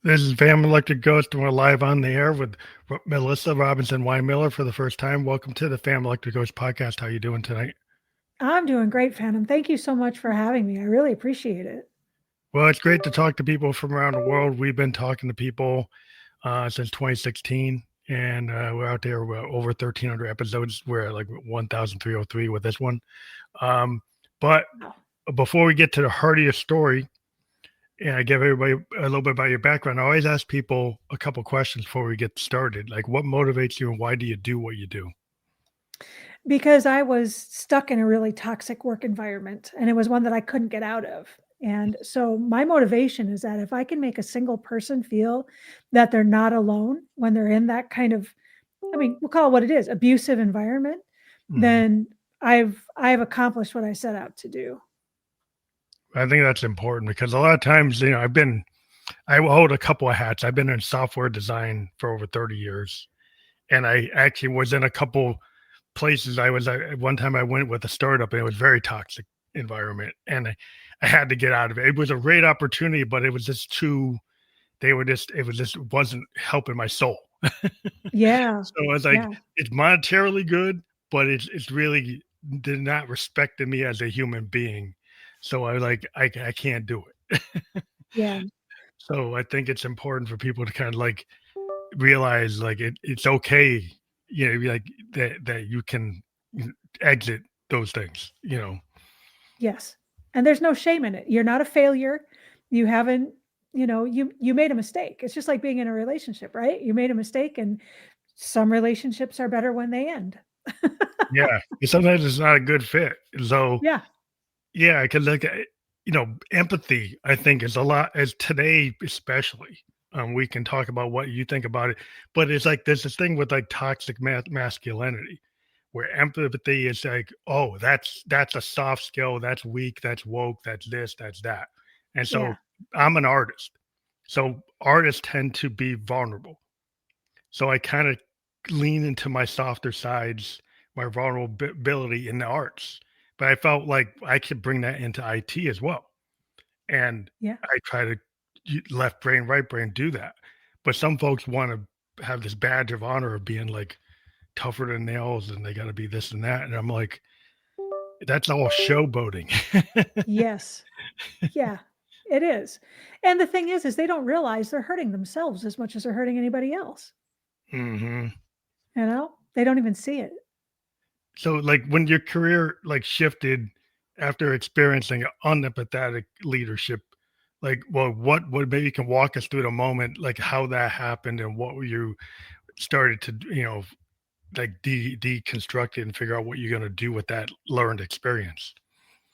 This is Van Electric Ghost, and we're live on the air with Melissa Robinson-Winemiller for the first time. Welcome to the Fan Electric Ghost podcast. How you doing tonight? I'm doing great, Phantom. Thank you so much for having me. I really appreciate it. Well, it's great to talk to people from around the world. We've been talking to people since 2016, and we're out there. We're over 1,300 episodes. We're at like 1,303 with this one. But Wow. before we get to the heart of your story, and I give everybody a little bit about your background, I always ask people a couple questions before we get started. Like, what motivates you and why do you do what you do? Because I was stuck in a really toxic work environment and it was one that I couldn't get out of. And so my motivation is that if I can make a single person feel that they're not alone when they're in that kind of, we'll call it what it is, abusive environment, Mhm. then I've accomplished what I set out to do. I think that's important because a lot of times, I hold a couple of hats. I've been in software design for over 30 years. And I actually was in a couple places. One time I went with a startup and it was very toxic environment. And I had to get out of it. It was a great opportunity, but it was just it wasn't helping my soul. Yeah. So I was like, Yeah. it's monetarily good, but it's really did not respected me as a human being. So I was like, I can't do it. Yeah. So I think it's important for people to kind of like realize like it's okay, like that you can exit those things. Yes. And there's no shame in it. You're not a failure. You haven't, you made a mistake. It's just like being in a relationship, right? You made a mistake and some relationships are better when they end. Yeah. Sometimes it's not a good fit. So Yeah. yeah, because like empathy, I think is a lot as today, especially. We can talk about what you think about it, but it's like there's this thing with like toxic masculinity where empathy is like, oh, that's a soft skill, that's weak, that's woke, that's this, that's that. And so Yeah. I'm an artist. So artists tend to be vulnerable. So I kind of lean into my softer sides, my vulnerability in the arts. But I felt like I could bring that into IT as well. And Yeah. I try to left brain, right brain do that. But some folks want to have this badge of honor of being like tougher than nails and they got to be this and that. And I'm like, that's all showboating. Yes. Yeah. It is. And the thing is they don't realize they're hurting themselves as much as they're hurting anybody else. Hmm. They don't even see it. So, like, when your career like shifted after experiencing unempathetic leadership, like, well, what maybe you can walk us through the moment, like how that happened and what you started to, like deconstruct it and figure out what you're going to do with that learned experience.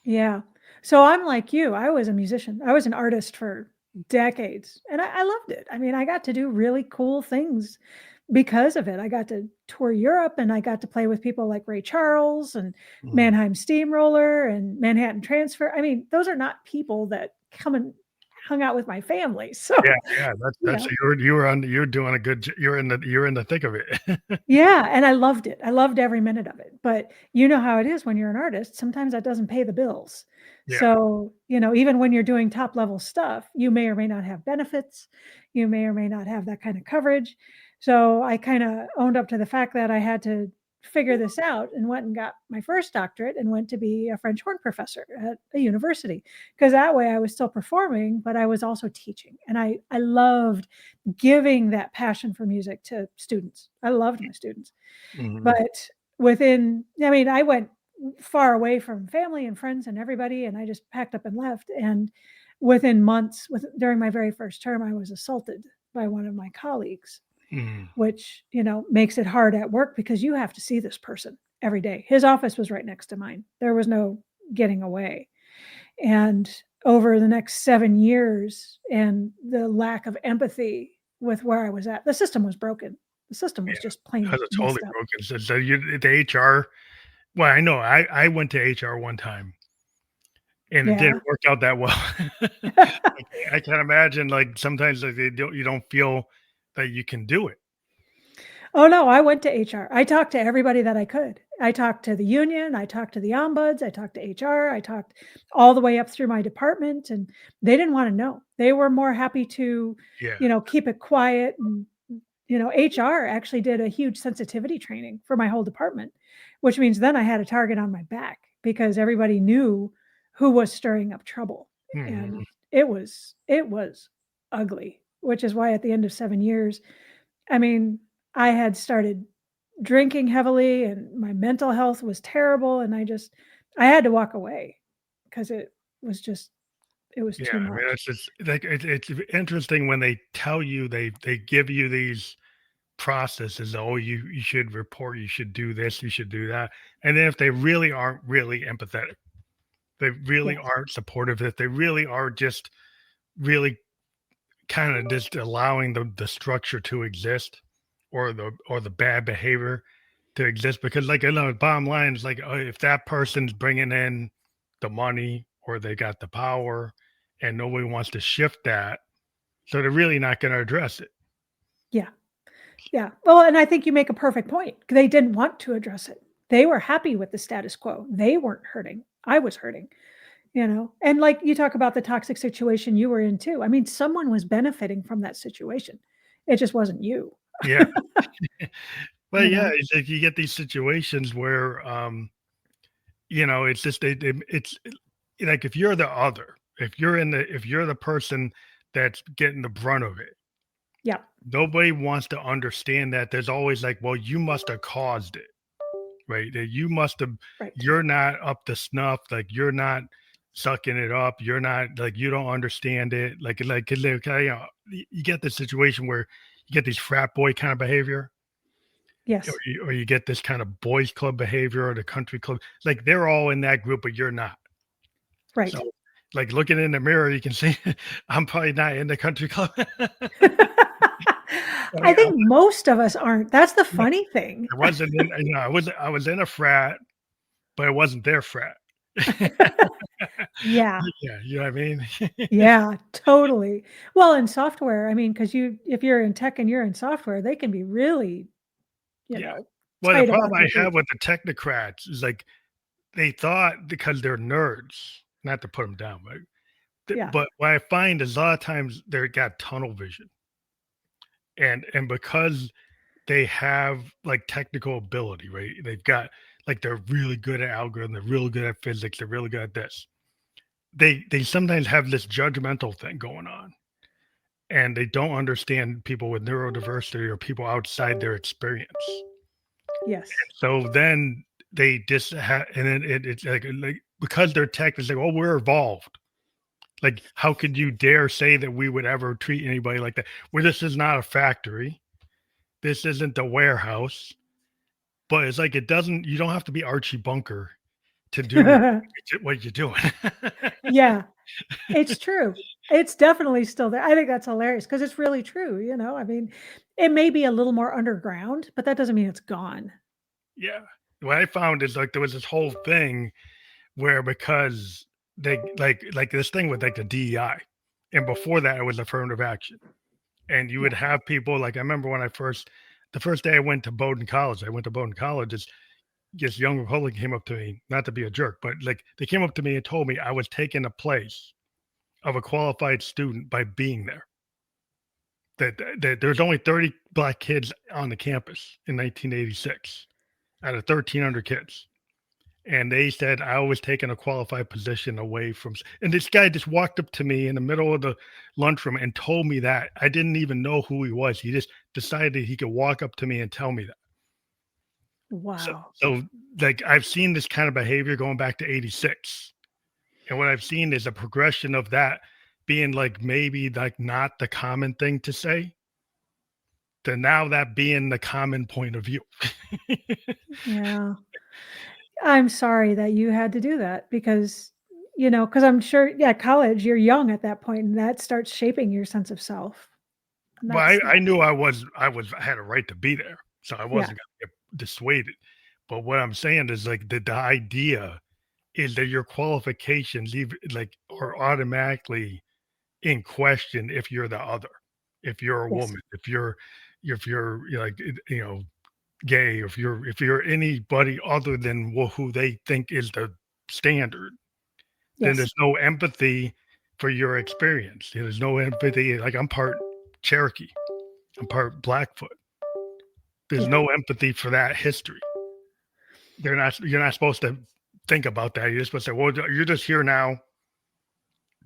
Yeah. So I'm like you. I was a musician. I was an artist for decades and I loved it. I got to do really cool things because of it. I got to tour Europe and I got to play with people like Ray Charles and Mm. Mannheim Steamroller and Manhattan Transfer. Those are not people that come and hung out with my family. So, Yeah, yeah, you know, you're doing a good. You're in the thick of it. yeah. And I loved it. I loved every minute of it. But you know how it is when you're an artist, sometimes that doesn't pay the bills. Yeah. So, even when you're doing top level stuff, you may or may not have benefits. You may or may not have that kind of coverage. So I kind of owned up to the fact that I had to figure this out and went and got my first doctorate and went to be a French horn professor at a university because that way I was still performing, but I was also teaching. And I loved giving that passion for music to students. I loved my students. Mhm. But I went far away from family and friends and everybody, and I just packed up and left. And within months, during my very first term, I was assaulted by one of my colleagues, Mhm. which, makes it hard at work because you have to see this person every day. His office was right next to mine. There was no getting away. And over the next 7 years and the lack of empathy with where I was at, the system was broken. The system Yeah, was just plain has a totally messed up. broken. So the HR. Well, I know I went to HR one time and it didn't Yeah. work out that well. I can't imagine like sometimes like you don't feel that you can do it. Oh, no, I went to HR. I talked to everybody that I could, I talked to the union, I talked to the ombuds, I talked to HR, I talked all the way up through my department, and they didn't wanna know. They were more happy to, Yeah. keep it quiet, and, HR actually did a huge sensitivity training for my whole department, which means then I had a target on my back because everybody knew who was stirring up trouble, Mhm. and it was ugly, which is why at the end of 7 years, I mean, I had started drinking heavily and my mental health was terrible, and I had to walk away because was just it was Yeah, too I mean, much. it's just like it's interesting when they tell you they give you these processes. Oh, you should report, you should do this, you should do that, and then if they really aren't really empathetic, they really Yes. aren't supportive, if they really are just really kind of just allowing the structure to exist, or the bad behavior to exist, because like, bottom line is like, if that person's bringing in the money or they got the power and nobody wants to shift that, so they're really not going to address it. Yeah. Yeah. Well, and I think you make a perfect point. They didn't want to address it. They were happy with the status quo. They weren't hurting. I was hurting, And like you talk about the toxic situation you were in too. I mean, someone was benefiting from that situation. It just wasn't you, Yeah. Well, you yeah, know? it's like you get these situations where it's just it's like, if you're the other, if you're the person that's getting the brunt of it, Yeah. nobody wants to understand that there's always like, well, you must have caused it, right? That you must have, Right. you're not up to snuff, like you're not sucking it up, you're not like, you don't understand it. Like 'cause they, you get this situation where you get these frat boy kind of behavior, Yes. or you get this kind of boys club behavior, or the country club. Like they're all in that group, but you're not. So, Right. like looking in the mirror, you can see I'm probably not in the country club. I Like, think most of us aren't. That's the funny thing. I wasn't in, I was in a frat, but it wasn't their frat. Yeah. Yeah, you know what I mean? Yeah, totally. Well, in software, I mean, because if you're in tech and you're in software, they can be really, you Yeah. know, Well, the tight problem about I their have group. with the technocrats is like, they thought because they're nerds, not to put them down, right? Yeah. But what I find is a lot of times they got tunnel vision, and because they have like technical ability, right? They've got, like, they're really good at algorithm, they're really good at physics, they're really good at this. They sometimes have this judgmental thing going on, and they don't understand people with neurodiversity or people outside their experience. Yes. So then they just and then it's like, because they're tech, it's like, oh, we're evolved. Like, how could you dare say that we would ever treat anybody like that? Where this is not a factory, this isn't a warehouse, but it's like, it doesn't. You don't have to be Archie Bunker to do what you're doing. Yeah, it's true. It's definitely still there. I think that's hilarious because it's really true, I mean, it may be a little more underground, but that doesn't mean it's gone. Yeah. What I found is like there was this whole thing where, because they like this thing with like the DEI, and before that it was affirmative action, and you would Yeah. have people like, I remember when the first day I went to Bowdoin College, this young Republican came up to me, not to be a jerk, but like they came up to me and told me I was taking the place of a qualified student by being there. That there's only 30 black kids on the campus in 1986 out of 1,300 kids. And they said I was taking a qualified position away from. And this guy just walked up to me in the middle of the lunchroom and told me that. I didn't even know who he was. He just decided he could walk up to me and tell me that. So, Wow. so like, I've seen this kind of behavior going back to '86, and what I've seen is a progression of that being like, maybe like not the common thing to say, to now that being the common point of view. Yeah. I'm sorry that you had to do that because, because I'm sure, yeah, college, you're young at that point, and that starts shaping your sense of self. And Well, that's I not knew I had a right to be there, so I yeah. wasn't gonna get dissuaded. But what I'm saying is like, the idea is that your qualifications even like are automatically in question if you're the other, if you're a Yes. woman, if you're like, gay, if you're anybody other than who they think is the standard, then Yes. there's no empathy for your experience. There's no empathy. Like I'm part Cherokee, I'm part Blackfoot. There's Yeah. no empathy for that history. They're not. You're not supposed to think about that. You're just supposed to say, "Well, you're just here now.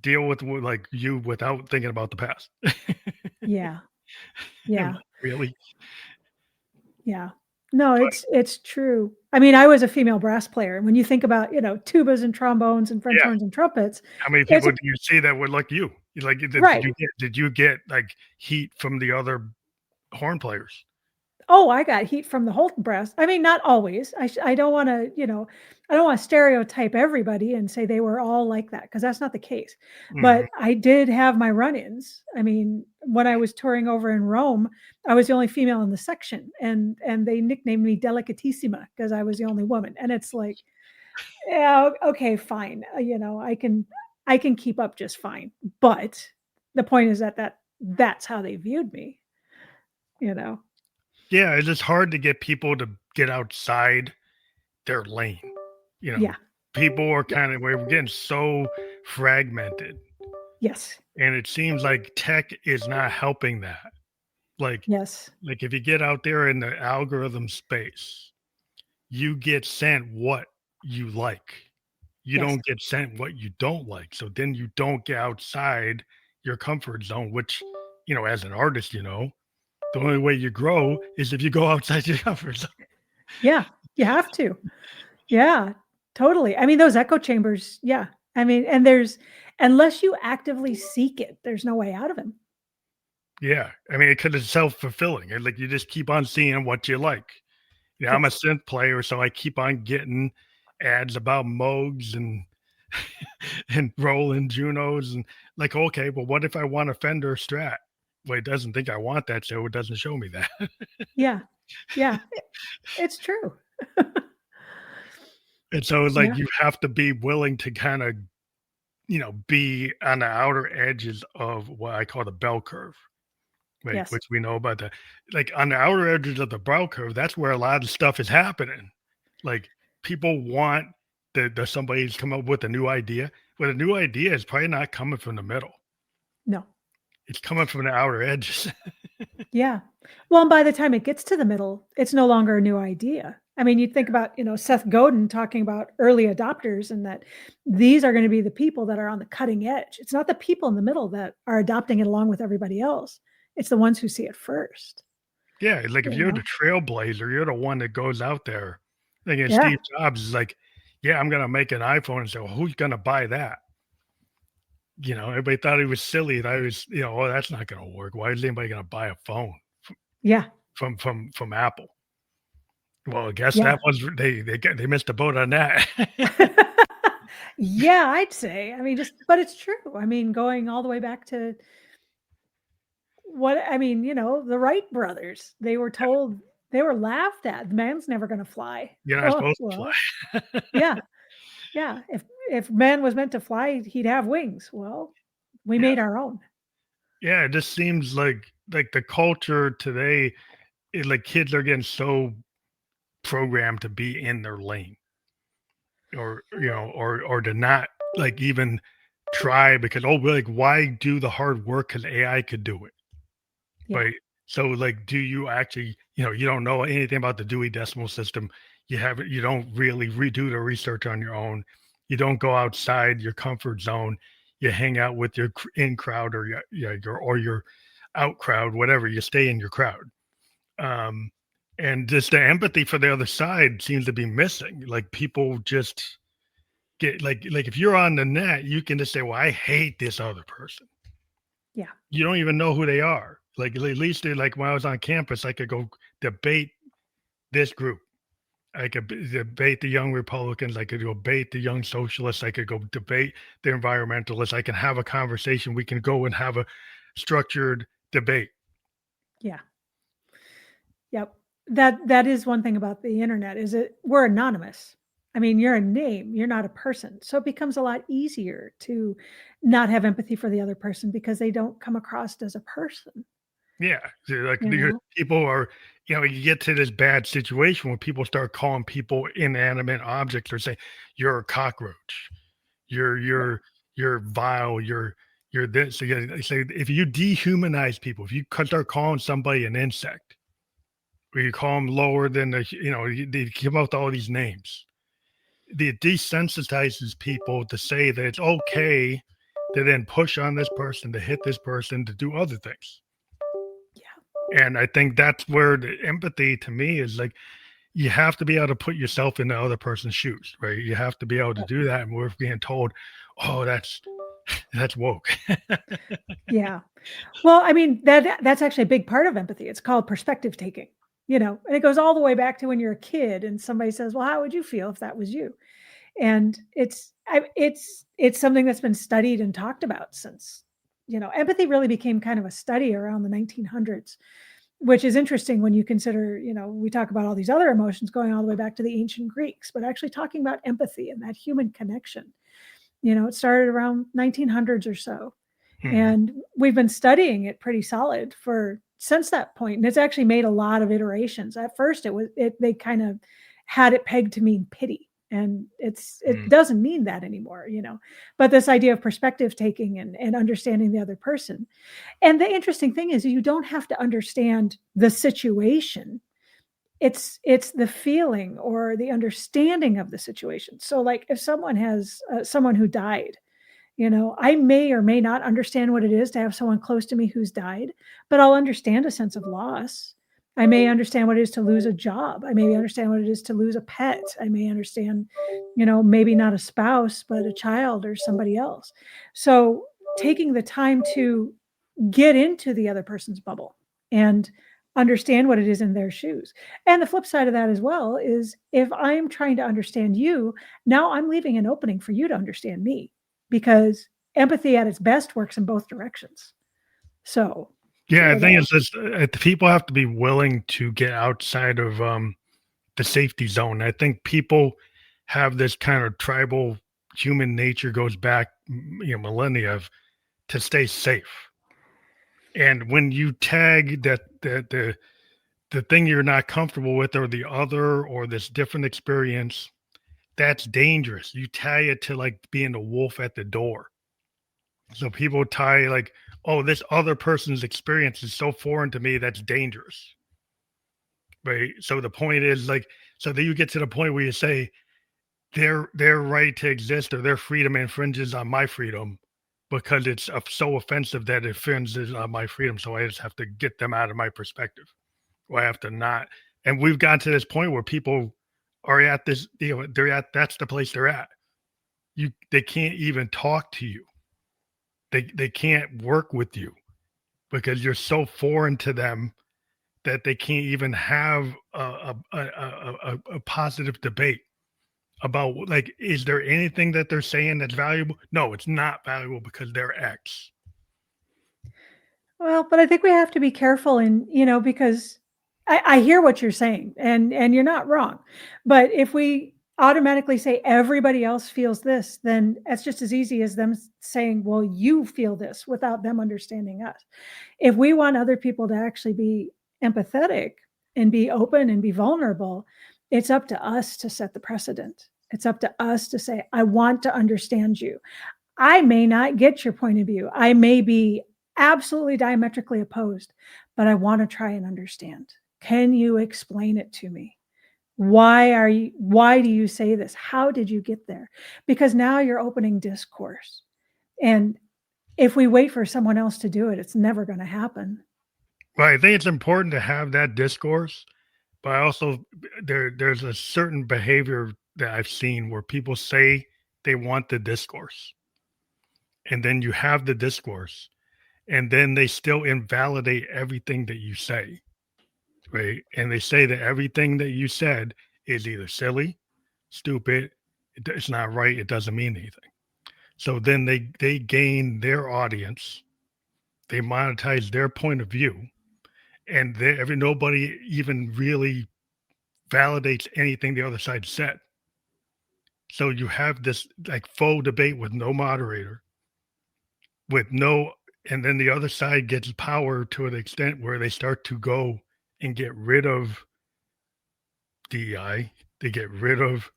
Deal with like you without thinking about the past." Yeah. And Yeah. like, really, Yeah. No, but it's true. I mean, I was a female brass player. When you think about, tubas and trombones and French yeah, horns and trumpets, how many it's people a do you see that were like you? Like, right. did you get like heat from the other horn players? Oh, I got heat from the Holton brass. I mean, not always. I don't wanna, I don't wanna stereotype everybody and say they were all like that, because that's not the case. Hmm. But I did have my run-ins. I mean, when I was touring over in Rome, I was the only female in the section, and they nicknamed me Delicatissima because I was the only woman, and it's like, "Yeah, okay, fine." I can keep up just fine, but the point is that's how they viewed me, you know? Yeah, it's just hard to get people to get outside their lane. You know, Yeah. people are Yeah. kind of we're getting so fragmented, Yes. and it seems like tech is not helping that. Like, Yes. like if you get out there in the algorithm space, you get sent what you like. You Yes. don't get sent what you don't like. So then you don't get outside your comfort zone, which, as an artist, the only way you grow is if you go outside your comfort zone. Yeah, you have to. Yeah, totally. I mean, those echo chambers, yeah. I mean, and there's unless you actively seek it, there's no way out of 'em. Yeah. I mean, because it's self fulfilling. Like you just keep on seeing what you like. Yeah, I'm a Yes. synth player, so I keep on getting ads about Moogs and and Roland Junos and like, okay, well, what if I want a Fender Strat? Well, it doesn't think I want that, so it doesn't show me that. Yeah. Yeah, it's true. And so it's like Yeah. you have to be willing to kind of, be on the outer edges of what I call the bell curve, right? Yes. Which we know about like on the outer edges of the bell curve, that's where a lot of stuff is happening. Like people want the somebody to come up with a new idea, but a new idea is probably not coming from the middle. No. It's coming from the outer edges. Yeah. Well, and by the time it gets to the middle, it's no longer a new idea. I mean, you think about, Seth Godin talking about early adopters and that these are gonna be the people that are on the cutting edge. It's not the people in the middle that are adopting it along with everybody else. It's the ones who see it first, Yeah, like if you you're the know? trailblazer, you're the one that goes out there. Like Yeah. Steve Jobs is like, yeah, I'm gonna make an iPhone and say, well, who's gonna buy that? Everybody thought he was silly. That was, oh, that's not gonna work. Why is anybody gonna buy a phone Yeah. from Apple? Well, I guess Yeah. that was they missed the boat on that. Yeah, I'd say. I mean, but it's true. I mean, going all the way back to the Wright brothers, they were told they were laughed at. "The man's never gonna fly." You're not Oh, supposed to well, fly. yeah, yeah. If man was meant to fly, he'd have wings. Well, we Yeah, made our own. yeah. It just seems like the culture today, like kids are getting so programmed to be in their lane, or or to not like even try because like why do the hard work because AI could do it, Yeah, right? So like, do you actually you don't know anything about the Dewey Decimal System? You don't really redo the research on your own. You don't go outside your comfort zone. You hang out with your in crowd or your out crowd, whatever. You stay in your crowd. Um, and just the empathy for the other side seems to be missing. Like people just get like if you're on the net, you can just say, "Well, I hate this other person." yeah, You don't even know who they are. Like at least like when I was on campus, I could go debate this group. I could debate the young Republicans. I could debate the young socialists. I could go debate the environmentalists. I can have a conversation. We can go and have a structured debate. yeah. Yep. That is one thing about the internet is we're anonymous. I mean, you're a name, you're not a person. So it becomes a lot easier to not have empathy for the other person because they don't come across as a person. Yeah, so, like, you know? people are, you get to this bad situation where people start calling people inanimate objects or say, "You're a cockroach. You're Yeah. you're you're vile. You're this." So, yeah, they say if you dehumanize people, if you start calling somebody an insect, or you call them lower than they come out with all these names. It desensitizes people to say that it's okay to then push on this person, to hit this person, to do other things. Yeah. And I think that's where the empathy to me is like you have to be able to put yourself in the other person's shoes, right? You have to be able to Yep. do that. And we're being told, oh, that's woke. Yeah. Well, I mean, that's actually a big part of empathy. It's called perspective taking, and it goes all the way back to when you're a kid and somebody says, "Well, how would you feel if that was you?" And it's something that's been studied and talked about since, empathy really became kind of a study around the 1900s, which is interesting when you consider, we talk about all these other emotions going all the way back to the ancient Greeks, but actually talking about empathy and that human connection, it started around 1900s or so. Mhm. And we've been studying it pretty solid for since that point, and it's actually made a lot of iterations. At first, they kind of had it pegged to mean pity, and it Mhm. doesn't mean that anymore, But this idea of perspective taking and understanding the other person. And the interesting thing is you don't have to understand the situation. It's the feeling or the understanding of the situation. So, like, if someone has someone who died, I may or may not understand what it is to have someone close to me who's died, but I'll understand a sense of loss. I may understand what it is to lose a job. I may understand what it is to lose a pet. I may understand, maybe not a spouse, but a child or somebody else. So taking the time to get into the other person's bubble and understand what it is in their shoes. And the flip side of that as well is if I'm trying to understand you, now I'm leaving an opening for you to understand me because empathy at its best works in both directions. So, Yeah, I it, think it's just people have to be willing to get outside of the safety zone. I think people have this kind of tribal human nature goes back, millennia of to stay safe. And when you tag the thing you're not comfortable with or the other or this different experience, that's dangerous. You tie it to like being a wolf at the door. So people tie like, oh, this other person's experience is so foreign to me that's dangerous. Right. So the point is like, so that you get to the point where you say their right to exist or their freedom infringes on my freedom because it's so offensive that it infringes on my freedom. So I just have to get them out of my perspective. Or I have to not. And we've gotten to this point where people are at this, they're at that's the place they're at. They can't even talk to you. They can't work with you because you're so foreign to them that they can't even have a positive debate about like, is there anything that they're saying that's valuable? No, it's not valuable because they're X. well, but I think we have to be careful and, because I hear what you're saying and you're not wrong. But if we automatically say everybody else feels this, then it's just as easy as them saying, well, you feel this without them understanding us. If we want other people to actually be empathetic and be open and be vulnerable, it's up to us to set the precedent. It's up to us to say, I want to understand you. I may not get your point of view. I may be absolutely diametrically opposed, but I want to try and understand. Can you explain it to me? Why do you say this? How did you get there? Because now you're opening discourse. And if we wait for someone else to do it, it's never going to happen. Well, I think it's important to have that discourse, but I also there's a certain behavior that I've seen where people say they want the discourse, and then you have the discourse, and then they still invalidate everything that you say, right? And they say that everything that you said is either silly, stupid, it's not right, it doesn't mean anything. So then they gain their audience, they monetize their point of view, and nobody even really validates anything the other side said. So you have this like faux debate with no moderator, with no And then the other side gets power to an extent where they start to go and get rid of DEI. They get rid of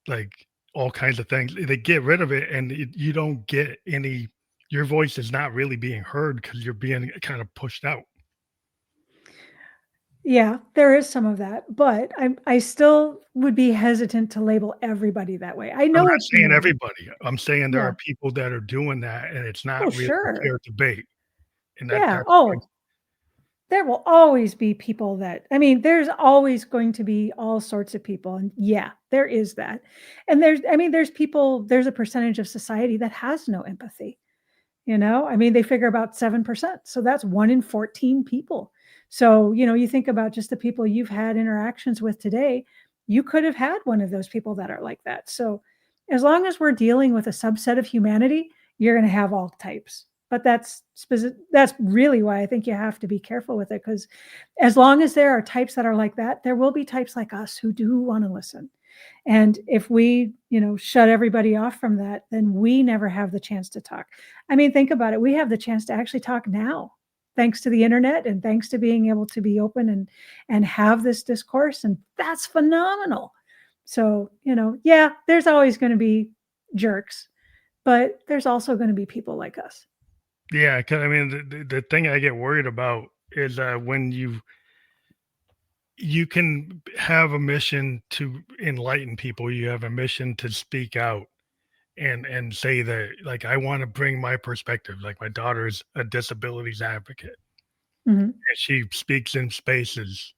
like all kinds of things. They get rid of it, and you don't get any. Your voice is not really being heard because you're being kind of pushed out. Yeah, there is some of that, but I still would be hesitant to label everybody that way. I I'm know not it's saying normal. everybody. I'm saying there are Yeah. people that are doing that, and it's Oh, not really sure. fair debate. And Yeah. that's why. Oh, there will always be people that I mean, there's always going to be all sorts of people, and yeah, there is that. And there's people there's a percentage of society that has no empathy. I mean, they figure about 7%. So that's 1 in 14 people. So, you think about just the people you've had interactions with today, you could have had one of those people that are like that. So, as long as we're dealing with a subset of humanity, you're going to have all types. But that's really why I think you have to be careful with it, because as long as there are types that are like that, there will be types like us who do want to listen. And if we, shut everybody off from that, then we never have the chance to talk. I mean, think about it. We have the chance to actually talk now, thanks to the internet and thanks to being able to be open and have this discourse. And that's phenomenal. So, yeah, there's always going to be jerks, but there's also going to be people like us. Yeah, because I mean, the thing I get worried about is when you can have a mission to enlighten people, you have a mission to speak out and say that, like, I want to bring my perspective. Like, my daughter is a disabilities advocate, Mhm. and she speaks in spaces,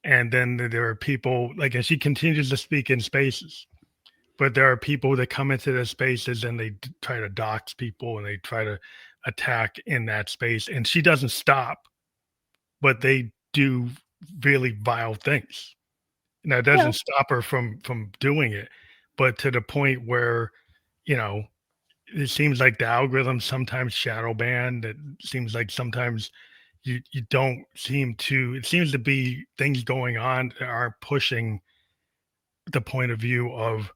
and then there are people like, and she continues to speak in spaces. But there are people that come into the spaces and they try to dox people and they try to attack in that space. And she doesn't stop, but they do really vile things. Now, it Yeah. doesn't stop her from doing it, but to the point where, you know, it seems like the algorithm sometimes shadow ban. It seems like sometimes you don't seem to. It seems to be things going on that are pushing the point of view of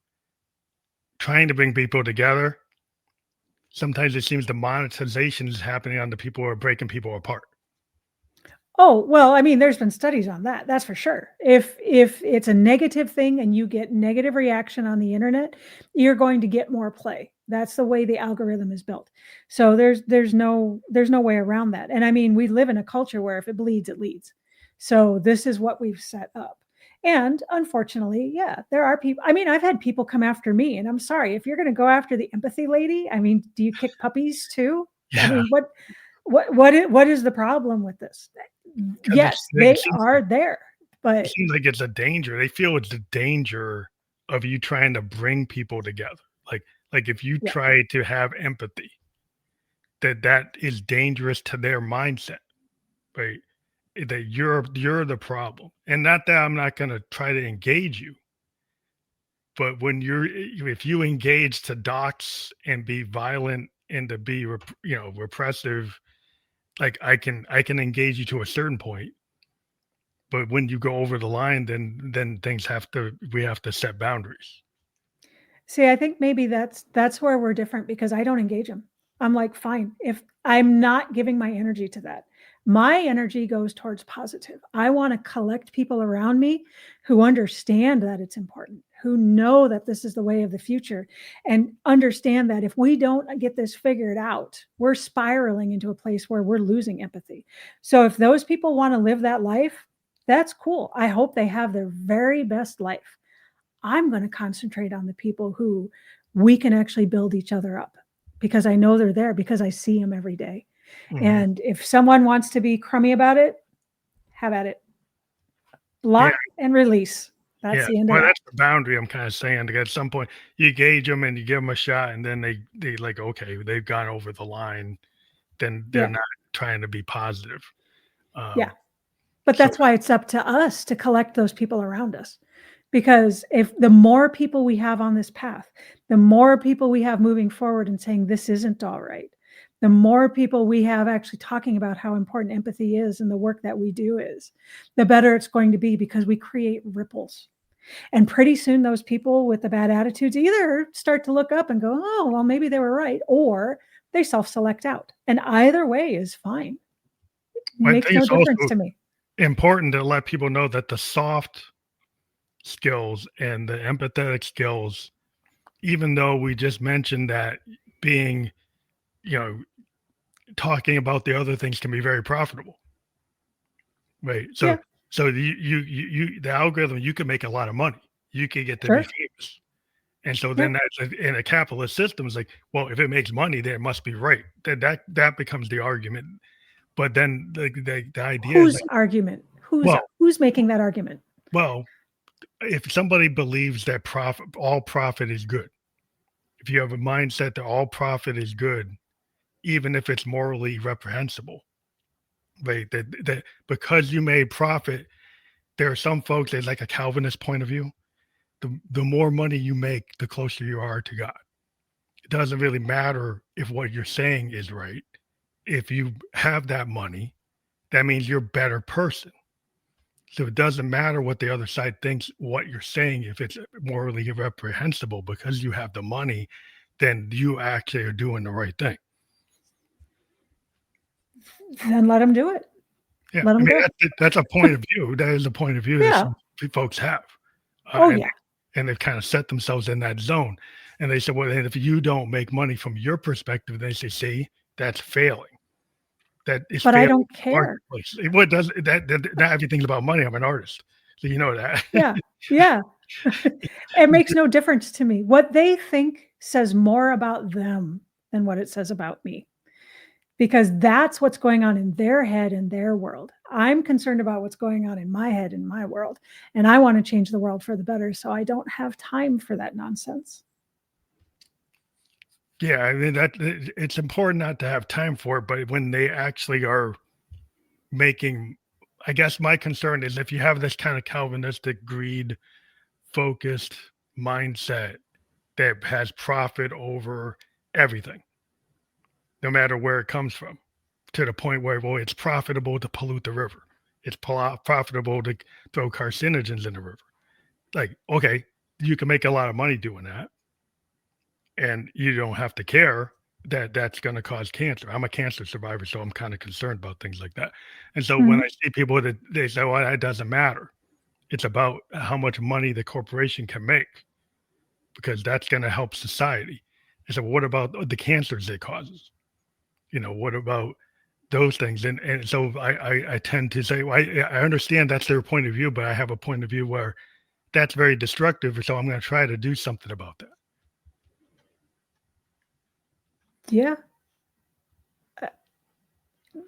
trying to bring people together. Sometimes it seems the monetization is happening on the people who are breaking people apart. Oh, well, I mean, there's been studies on that. That's for sure. If it's a negative thing and you get negative reaction on the internet, you're going to get more play. That's the way the algorithm is built. So there's no way around that. And I mean, we live in a culture where if it bleeds, it leads. So this is what we've set up. And unfortunately, yeah, there are people. I mean, I've had people come after me, and I'm sorry if you're going to go after the empathy lady. I mean, do you kick puppies too? I Yeah, mean, what is the problem with this? because Yes, it they seems are there, it but seems like it's a danger. They feel it's a danger of you trying to bring people together. Like if you yeah. try to have empathy, that is dangerous to their mindset, right? That you're the problem, and not that I'm not going to try to engage you, but when if you engage to dox and be violent and to be repressive, like I can engage you to a certain point, but when you go over the line, then things we have to set boundaries. See, I think maybe that's where we're different because I don't engage them. I'm like, fine, if I'm not giving my energy to that. My energy goes towards positive. I want to collect people around me who understand that it's important, who know that this is the way of the future, and understand that if we don't get this figured out, we're spiraling into a place where we're losing empathy. So if those people want to live that life, that's cool. I hope they have their very best life. I'm going to concentrate on the people who we can actually build each other up because I know they're there because I see them every day. Mhm. And if someone wants to be crummy about it, have at it. Yeah, Lock and release. That's yeah. the end of Well, that. that's the boundary I'm kind of saying. Like, at some point, you gauge them and you give them a shot, and then they like, okay, they've gone over the line. Then they're Yeah. not trying to be positive. Yeah. Um, But so that's why it's up to us to collect those people around us. Because if the more people we have on this path, the more people we have moving forward and saying this isn't all right, the more people we have actually talking about how important empathy is and the work that we do is, the better it's going to be because we create ripples. And pretty soon, those people with the bad attitudes either start to look up and go, oh, well, maybe they were right, or they self-select out. And either way is fine. I Makes think no it's difference also to me. important to let people know that the soft skills and the empathetic skills, even though we just mentioned that being, you know, talking about the other things can be very profitable, right? Yeah, So the algorithm, you can make a lot of money. You can get to be sure. famous. And so Yeah. then that's in a capitalist system is like, well, if it makes money, then it must be right. That becomes the argument. But then the idea is Whose like, argument? well, Who's making that argument? well, if somebody believes that all profit is good, if you have a mindset that all profit is good, even if it's morally reprehensible, right? That because you made profit, there are some folks that like a Calvinist point of view. The more money you make, the closer you are to God. It doesn't really matter if what you're saying is right. If you have that money, that means you're a better person. So it doesn't matter what the other side thinks, what you're saying, if it's morally reprehensible, because you have the money, then you actually are doing the right thing. Then let them do it. Yeah. Let I them mean, go. that's a point of view. That is a point of view that Yeah. some folks have. Oh, And yeah. they've kind of set themselves in that zone. And they said, well, and if you don't make money from your perspective, they say, see, that's failing. That is But I failing don't in the care. marketplace. What does that not everything's about money. I'm an artist. So you know that. Yeah. Yeah. It makes no difference to me. What they think says more about them than what it says about me, because that's what's going on in their head and their world. I'm concerned about what's going on in my head and my world, and I want to change the world for the better. So I don't have time for that nonsense. Yeah, I mean that it's important not to have time for it, but when they actually are making, I guess my concern is if you have this kind of Calvinistic greed focused mindset that has profit over everything, no matter where it comes from, to the point where, well, it's profitable to pollute the river. It's profitable to throw carcinogens in the river. Like, okay, you can make a lot of money doing that, and you don't have to care that that's going to cause cancer. I'm a cancer survivor, so I'm kind of concerned about things like that. And so when Mhm. I see people that they say, well, that doesn't matter, it's about how much money the corporation can make because that's going to help society. I said, well, what about the cancers it causes? What about those things? And so I tend to say, well, I understand that's their point of view, but I have a point of view where that's very destructive. So I'm going to try to do something about that. Yeah.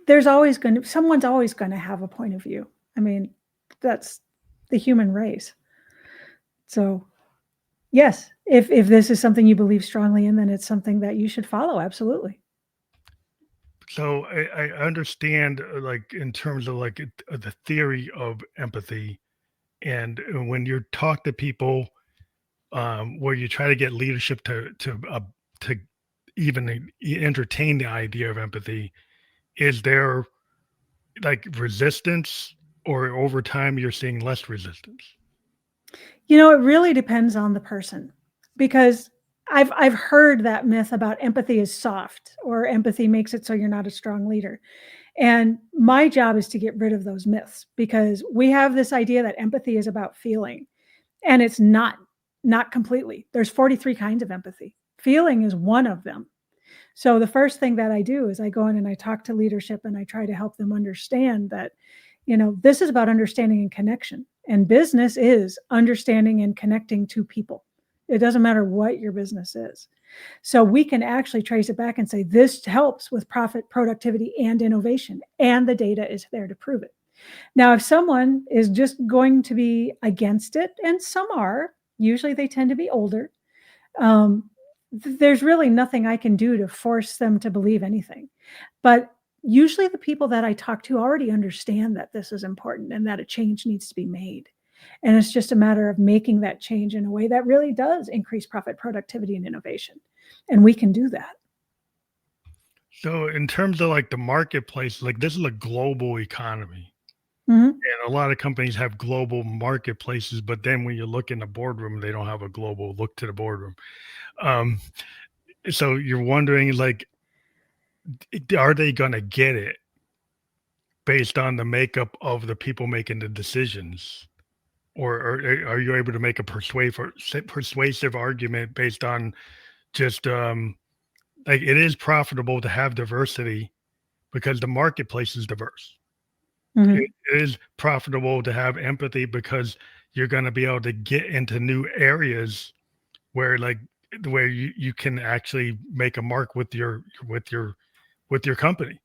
Someone's always going to have a point of view. I mean, that's the human race. So, yes, if this is something you believe strongly in, then it's something that you should follow. Absolutely. So I understand, like in terms of like the theory of empathy, and when you talk to people, where you try to get leadership to even entertain the idea of empathy, is there like resistance, or over time you're seeing less resistance? It really depends on the person, because I've heard that myth about empathy is soft, or empathy makes it so you're not a strong leader. And my job is to get rid of those myths, because we have this idea that empathy is about feeling, and it's not completely. There's 43 kinds of empathy. Feeling is one of them. So the first thing that I do is I go in and I talk to leadership and I try to help them understand that, this is about understanding and connection. And business is understanding and connecting to people. It doesn't matter what your business is. So we can actually trace it back and say, this helps with profit, productivity, and innovation. And the data is there to prove it. Now, if someone is just going to be against it, and some are, usually they tend to be older, um, there's really nothing I can do to force them to believe anything. But usually the people that I talk to already understand that this is important and that a change needs to be made. And it's just a matter of making that change in a way that really does increase profit, productivity, and innovation. And we can do that. So in terms of like the marketplace, like this is a global economy. Mhm. And a lot of companies have global marketplaces, but then when you look in the boardroom, they don't have a global look to the boardroom. Um, so you're wondering, like, are they going to get it based on the makeup of the people making the decisions? Or are you able to make a persuasive argument based on just like it is profitable to have diversity because the marketplace is diverse. Mhm. It is profitable to have empathy because you're going to be able to get into new areas where like where you can actually make a mark with your with your company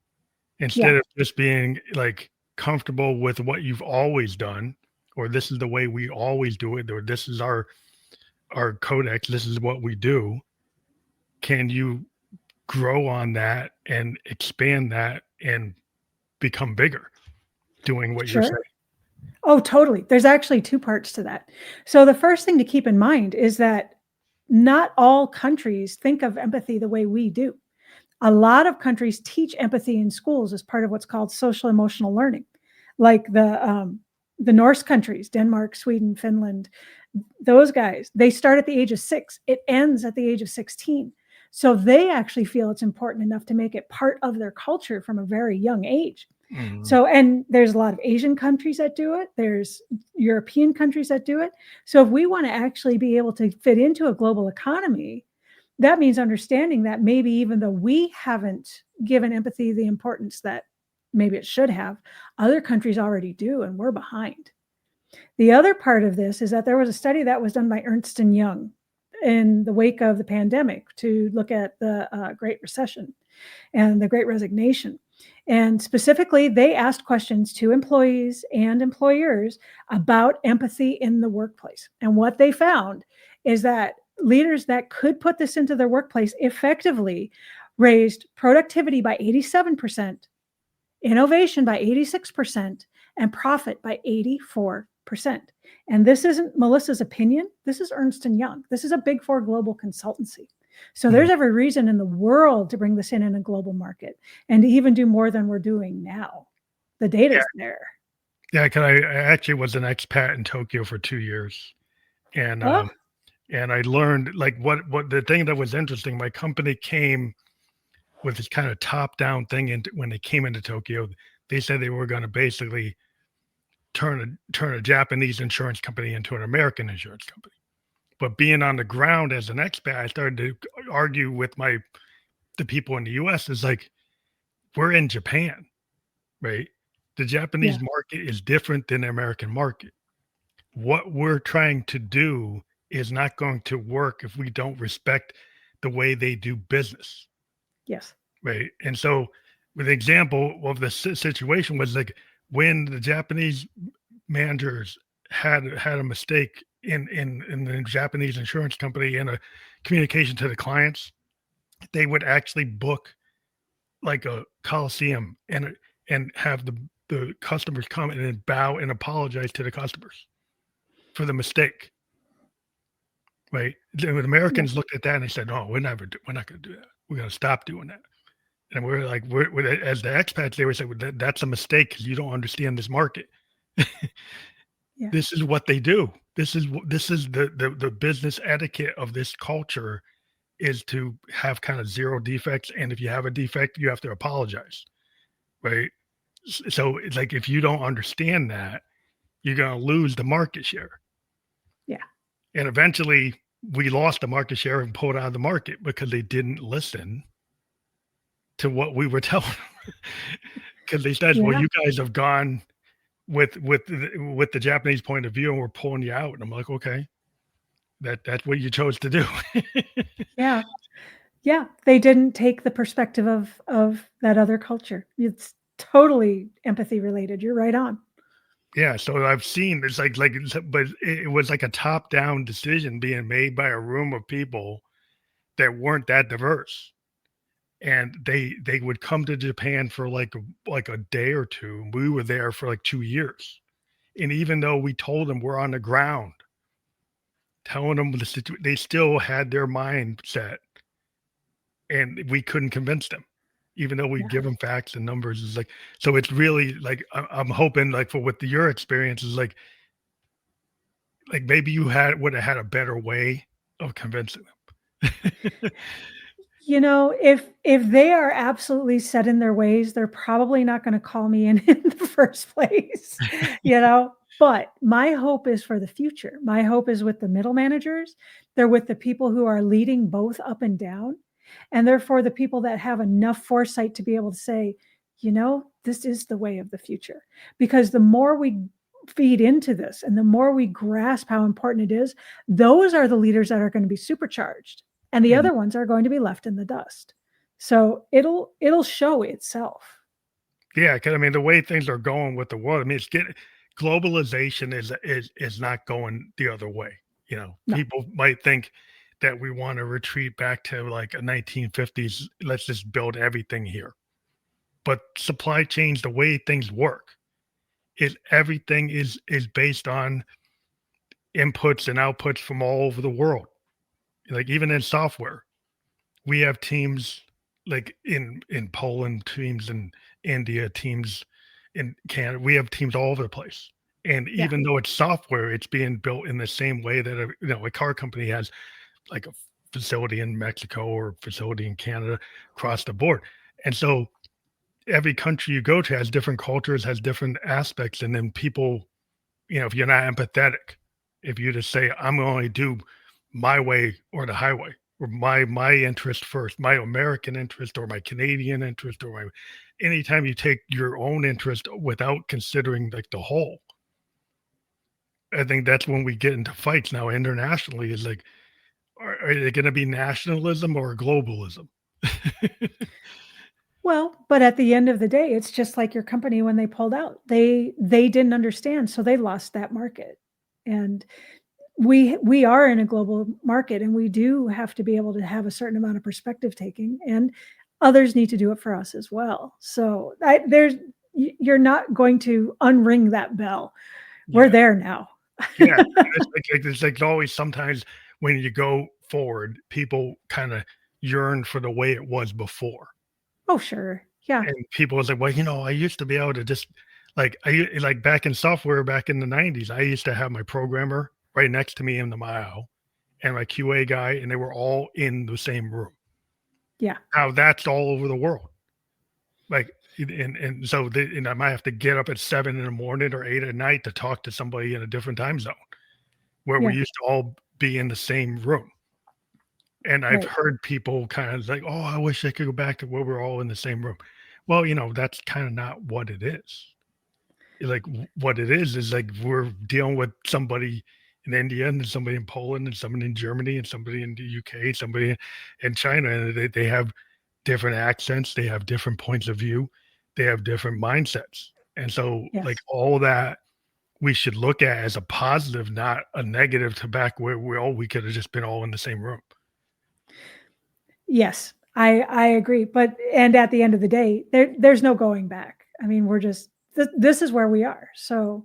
Yeah, instead of just being like comfortable with what you've always done, or this is the way we always do it, or this is our codex, this is what we do. Can you grow on that and expand that and become bigger doing what you're saying? sure. Oh, totally. There's actually 2 parts to that. So the first thing to keep in mind is that not all countries think of empathy the way we do. A lot of countries teach empathy in schools as part of what's called social emotional learning, like the Norse countries, Denmark, Sweden, Finland. Those guys, they start at the age of 6. It ends at the age of 16. So they actually feel it's important enough to make it part of their culture from a very young age. Mm, So, and there's a lot of Asian countries that do it. There's European countries that do it. So if we want to actually be able to fit into a global economy, that means understanding that maybe even though we haven't given empathy the importance that maybe it should have, other countries already do, and we're behind. The other part of this is that there was a study that was done by Ernst and Young in the wake of the pandemic to look at the Great Recession and the Great Resignation. And specifically, they asked questions to employees and employers about empathy in the workplace. And what they found is that leaders that could put this into their workplace effectively raised productivity by 87%, innovation by 86%, and profit by 84%. And this isn't Melissa's opinion. This is Ernst and Young. This is a big four global consultancy. So mm. there's every reason in the world to bring this in a global market and to even do more than we're doing now. The Yeah, data's there. yeah. Because I actually was an expat in Tokyo for 2 years, and Oh, and I learned like what the thing that was interesting. My company came with this kind of top down thing, and when they came into Tokyo, they said they were going to basically turn a Japanese insurance company into an American insurance company. But being on the ground as an expat, I started to argue with the people in the US is like, we're in Japan, right? The yeah, Japanese market is different than the American market. What we're trying to do is not going to work if we don't respect the way they do business, yes, right? And so, the example of the situation was like when the Japanese managers had a mistake in the Japanese insurance company and a communication to the clients, they would actually book like a coliseum and have the customers come in and bow and apologize to the customers for the mistake, right? The yeah, Americans looked at that and they said, "No, we're not going to do that. We're going to stop doing that." And we're like, we're as the expats, they were saying, well, "That's a mistake because you don't understand this market. yeah, This is what they do. This is the business etiquette of this culture is to have kind of zero defects, and if you have a defect, you have to apologize, right? So it's like if you don't understand that, you're going to lose the market share, yeah, and eventually we lost the market share and pulled out of the market because they didn't listen to what we were telling them. Because they said, "Well, yeah, you guys have gone with the Japanese point of view, and we're pulling you out." And I'm like, "Okay, that's what you chose to do." yeah, yeah. They didn't take the perspective of that other culture. It's totally empathy related. You're right on. Yeah, so I've seen it's but it was like a top down decision being made by a room of people that weren't that diverse. And they would come to Japan for like a day or two. We were there for like 2 years. And even though we told them we're on the ground, telling them they still had their mindset and we couldn't convince them. Even though we Yeah. give them facts and numbers, is like so. It's really like I'm hoping like for what your experience is like maybe you would have had a better way of convincing them. If they are absolutely set in their ways, they're probably not gonna call me in in the first place, But my hope is for the future. My hope is with the middle managers. They're with the people who are leading both up and down, and therefore the people that have enough foresight to be able to say, "This is the way of the future." Because the more we feed into this and the more we grasp how important it is, those are the leaders that are gonna be supercharged and the And other ones are going to be left in the dust. So it'll show itself. yeah, because I mean, the way things are going with the world, I mean, it's getting globalization is not going the other way. No. People might think that we want to retreat back to like a 1950s. Let's just build everything here. But supply chains, the way things work, is everything is based on inputs and outputs from all over the world. Like even in software, we have teams like in Poland, teams in India, teams in Canada. We have teams all over the place. And Yeah. even though it's software, it's being built in the same way that a car company has like a facility in Mexico or a facility in Canada across the board. And so every country you go to has different cultures, has different aspects, and then people, if you're not empathetic, if you just say, I'm going to do my way or the highway, or my interest first, my American interest or my Canadian interest, or my anytime you take your own interest without considering like the whole, I think that's when we get into fights now internationally. Is like, are they going to be nationalism or globalism? Well, but at the end of the day, it's just like your company when they pulled out. They didn't understand, so they lost that market. And we are in a global market and we do have to be able to have a certain amount of perspective taking, and others need to do it for us as well. So you're not going to unring that bell. We're Yeah, there now. yeah. And it's like always sometimes when you go forward, people kind of yearn for the way it was before. Oh, sure. Yeah. And people was like, well, I used to be able to just like back in software back in the 90s, I used to have my programmer right next to me in the mile and my QA guy, and they were all in the same room. Yeah. Now that's all over the world. Like, and so and I might have to get up at 7 in the morning or 8 at night to talk to somebody in a different time zone where we Yeah. used to all be in the same room. And I've Right. heard people kind of like, oh, I wish I could go back to where we're all in the same room. Well, that's kind of not what it is. Like what it is like we're dealing with somebody in India and somebody in Poland and somebody in Germany and somebody in the UK, somebody in China, and they have different accents, they have different points of view, they have different mindsets. And so like Yes. all that we should look at as a positive, not a negative to back where we could have just been all in the same room. Yes, I agree, but and at the end of the day, there's no going back. I mean, we're just this is where we are. So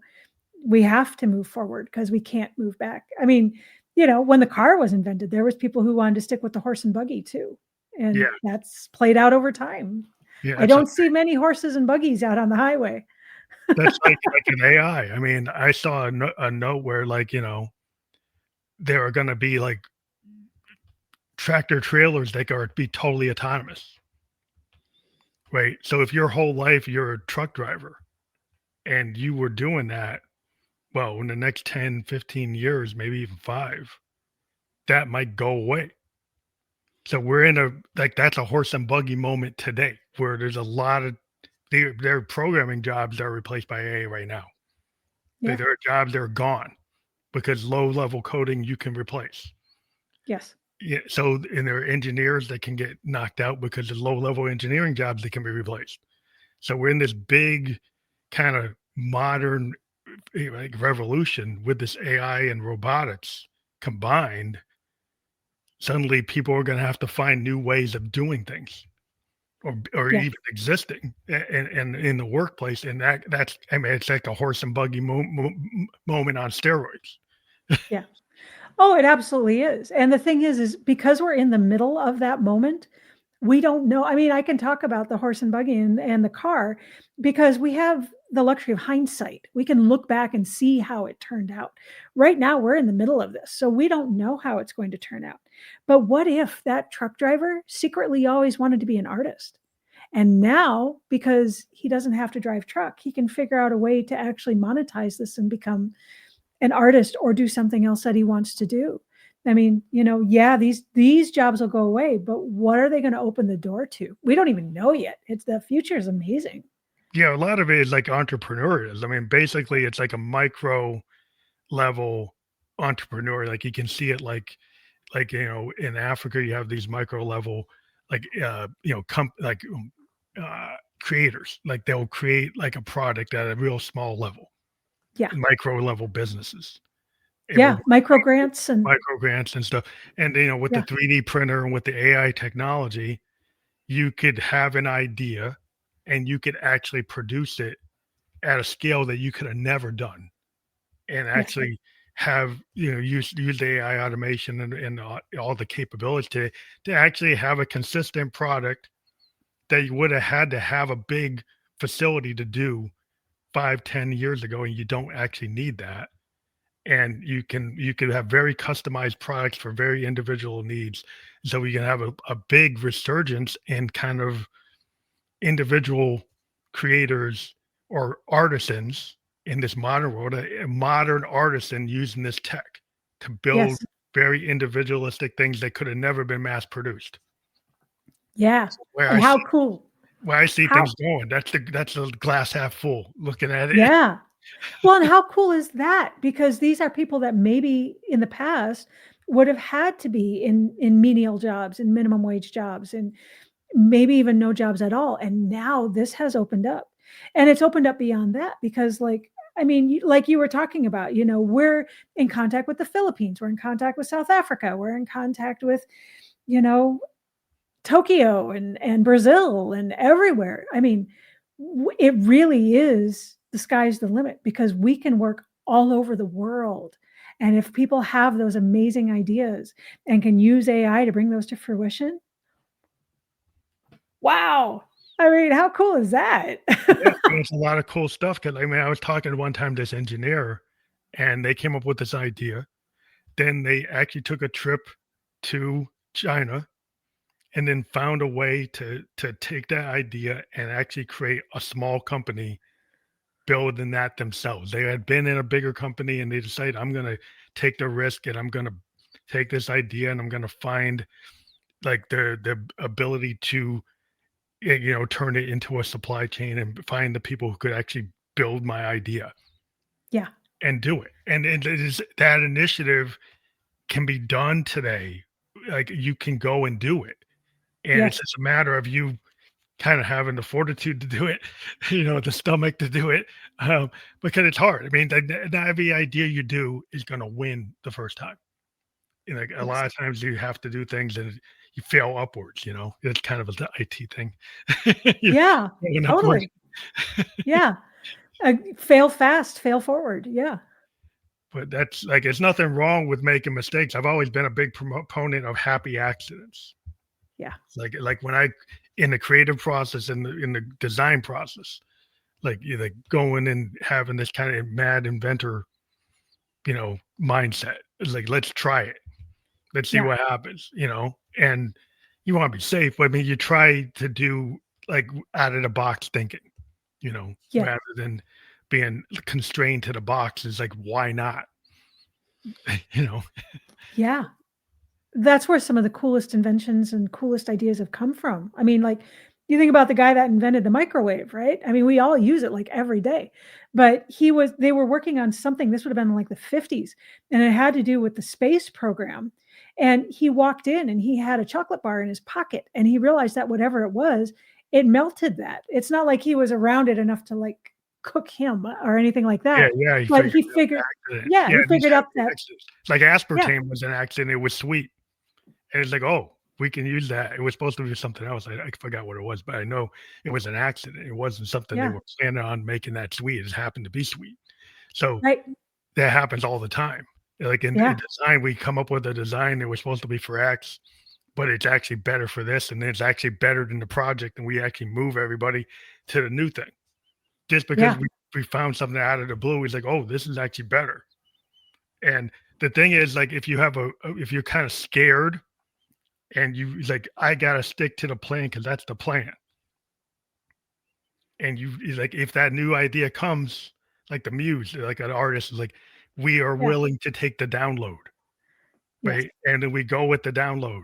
we have to move forward because we can't move back. I mean, when the car was invented, there was people who wanted to stick with the horse and buggy too, and Yeah, that's played out over time. yeah, I don't see many horses and buggies out on the highway. that's like an AI. I mean, I saw a note where like there are going to be like tractor trailers that are be totally autonomous, right? So if your whole life you're a truck driver and you were doing that, well, in the next 10, 15 years, maybe even 5, that might go away. So we're in that's a horse and buggy moment today where there's a lot of their programming jobs that are replaced by AI right now. Yeah. There are jobs that are gone because low level coding you can replace. Yes. Yeah, so and there are engineers that can get knocked out because of low level engineering jobs that can be replaced. So we're in this big kind of modern like revolution with this AI and robotics combined. Suddenly people are going to have to find new ways of doing things or Yes. even existing and in the workplace. And that's, I mean, it's like a horse and buggy moment on steroids. Yeah. Oh, it absolutely is. And the thing is because we're in the middle of that moment, We don't know. I mean, I can talk about the horse and buggy and the car because we have the luxury of hindsight. We can look back and see how it turned out. Right now, we're in the middle of this, so we don't know how it's going to turn out. But what if that truck driver secretly always wanted to be an artist? And now, because he doesn't have to drive truck, he can figure out a way to actually monetize this and become an artist or do something else that he wants to do. I mean, yeah, these jobs will go away, but what are they going to open the door to? We don't even know yet. It's the future is amazing. Yeah, a lot of it is like entrepreneurial. I mean, basically, it's like a micro level entrepreneur. Like you can see it like in Africa, you have these micro level like creators. Like they'll create like a product at a real small level, Yeah. micro level businesses. And with Yeah. Micro grants and micro grants and stuff. And with the yeah. 3D printer and with the AI technology, you could have an idea and you could actually produce it at a scale that you could have never done, and Yeah. actually have use AI automation and all the capabilities to actually have a consistent product that you would have had to have a big facility to do 5-10 years ago, and you don't actually need that. And you could have very customized products for very individual needs, so we can have a big resurgence in kind of individual creators or artisans in this modern world, a modern artisan using this tech to build Yes. very individualistic things that could have never been mass produced. Yeah. Where And I how see cool. where I see How things going, that's the glass half full looking at it. yeah. Well, and how cool is that? Because these are people that maybe in the past would have had to be in menial jobs and minimum wage jobs and maybe even no jobs at all. And now this has opened up. And it's opened up beyond that because like I mean, like you were talking about, we're in contact with the Philippines, we're in contact with South Africa, we're in contact with, you know, Tokyo and Brazil and everywhere. I mean, it really is the sky's the limit because we can work all over the world. And if people have those amazing ideas and can use AI to bring those to fruition, wow. I mean, how cool is that? Yeah, it's a lot of cool stuff. Cause I mean, I was talking one time to this engineer, and they came up with this idea. Then they actually took a trip to China and then found a way to take that idea and actually create a small company building that themselves. They had been in a bigger company and they decided, I'm going to take the risk and I'm going to take this idea and I'm going to find like the ability to turn it into a supply chain and find the people who could actually build my idea Yeah. and do it. And it is that initiative can be done today. Like you can go and do it. And it's Yes. just a matter of you kind of having the fortitude to do it, the stomach to do it, because it's hard. I mean, not every idea you do is going to win the first time. Like a Yes. lot of times you have to do things and you fail upwards. It's kind of an IT thing. You're Yeah. going upwards. Totally. Yeah. Fail fast, fail forward. Yeah. But that's like, it's nothing wrong with making mistakes. I've always been a big proponent of happy accidents. Yeah. Like when I in the creative process and in the design process, like you like going and having this kind of mad inventor, mindset. It's like let's try it, let's see Yeah. what happens, and you want to be safe, but I mean you try to do like out of the box thinking, Yeah. rather than being constrained to the box. Is like why not, you know? Yeah. That's where some of the coolest inventions and coolest ideas have come from. I mean, like, you think about the guy that invented the microwave, right? I mean, we all use it like every day. But they were working on something, this would have been in like the 50s, and it had to do with the space program. And he walked in and he had a chocolate bar in his pocket and he realized that whatever it was, it melted that. It's not like he was around it enough to like cook him or anything like Yeah, that. yeah, he But figured he it out figured, by accident. yeah, Yeah, he these figured out happy that, accidents. Like yeah, aspartame was an accident, it was sweet. And it's like, oh, we can use that. It was supposed to be something else. I forgot what it was, but I know it was an accident. It wasn't something they yeah, were planning on making that sweet. It just happened to be sweet. So right. that happens all the time. Like in Yeah. design, we come up with a design that was supposed to be for X, but it's actually better for this, and it's actually better than the project, and we actually move everybody to the new thing. Just because Yeah. we found something out of the blue, it's like, oh, this is actually better. And the thing is, like, if you have if you're kind of scared and you it's like, I gotta stick to the plan because that's the plan. And you it's like, if that new idea comes, like the muse, like an artist is like, we are Yeah. willing to take the download, Yes. right? And then we go with the download.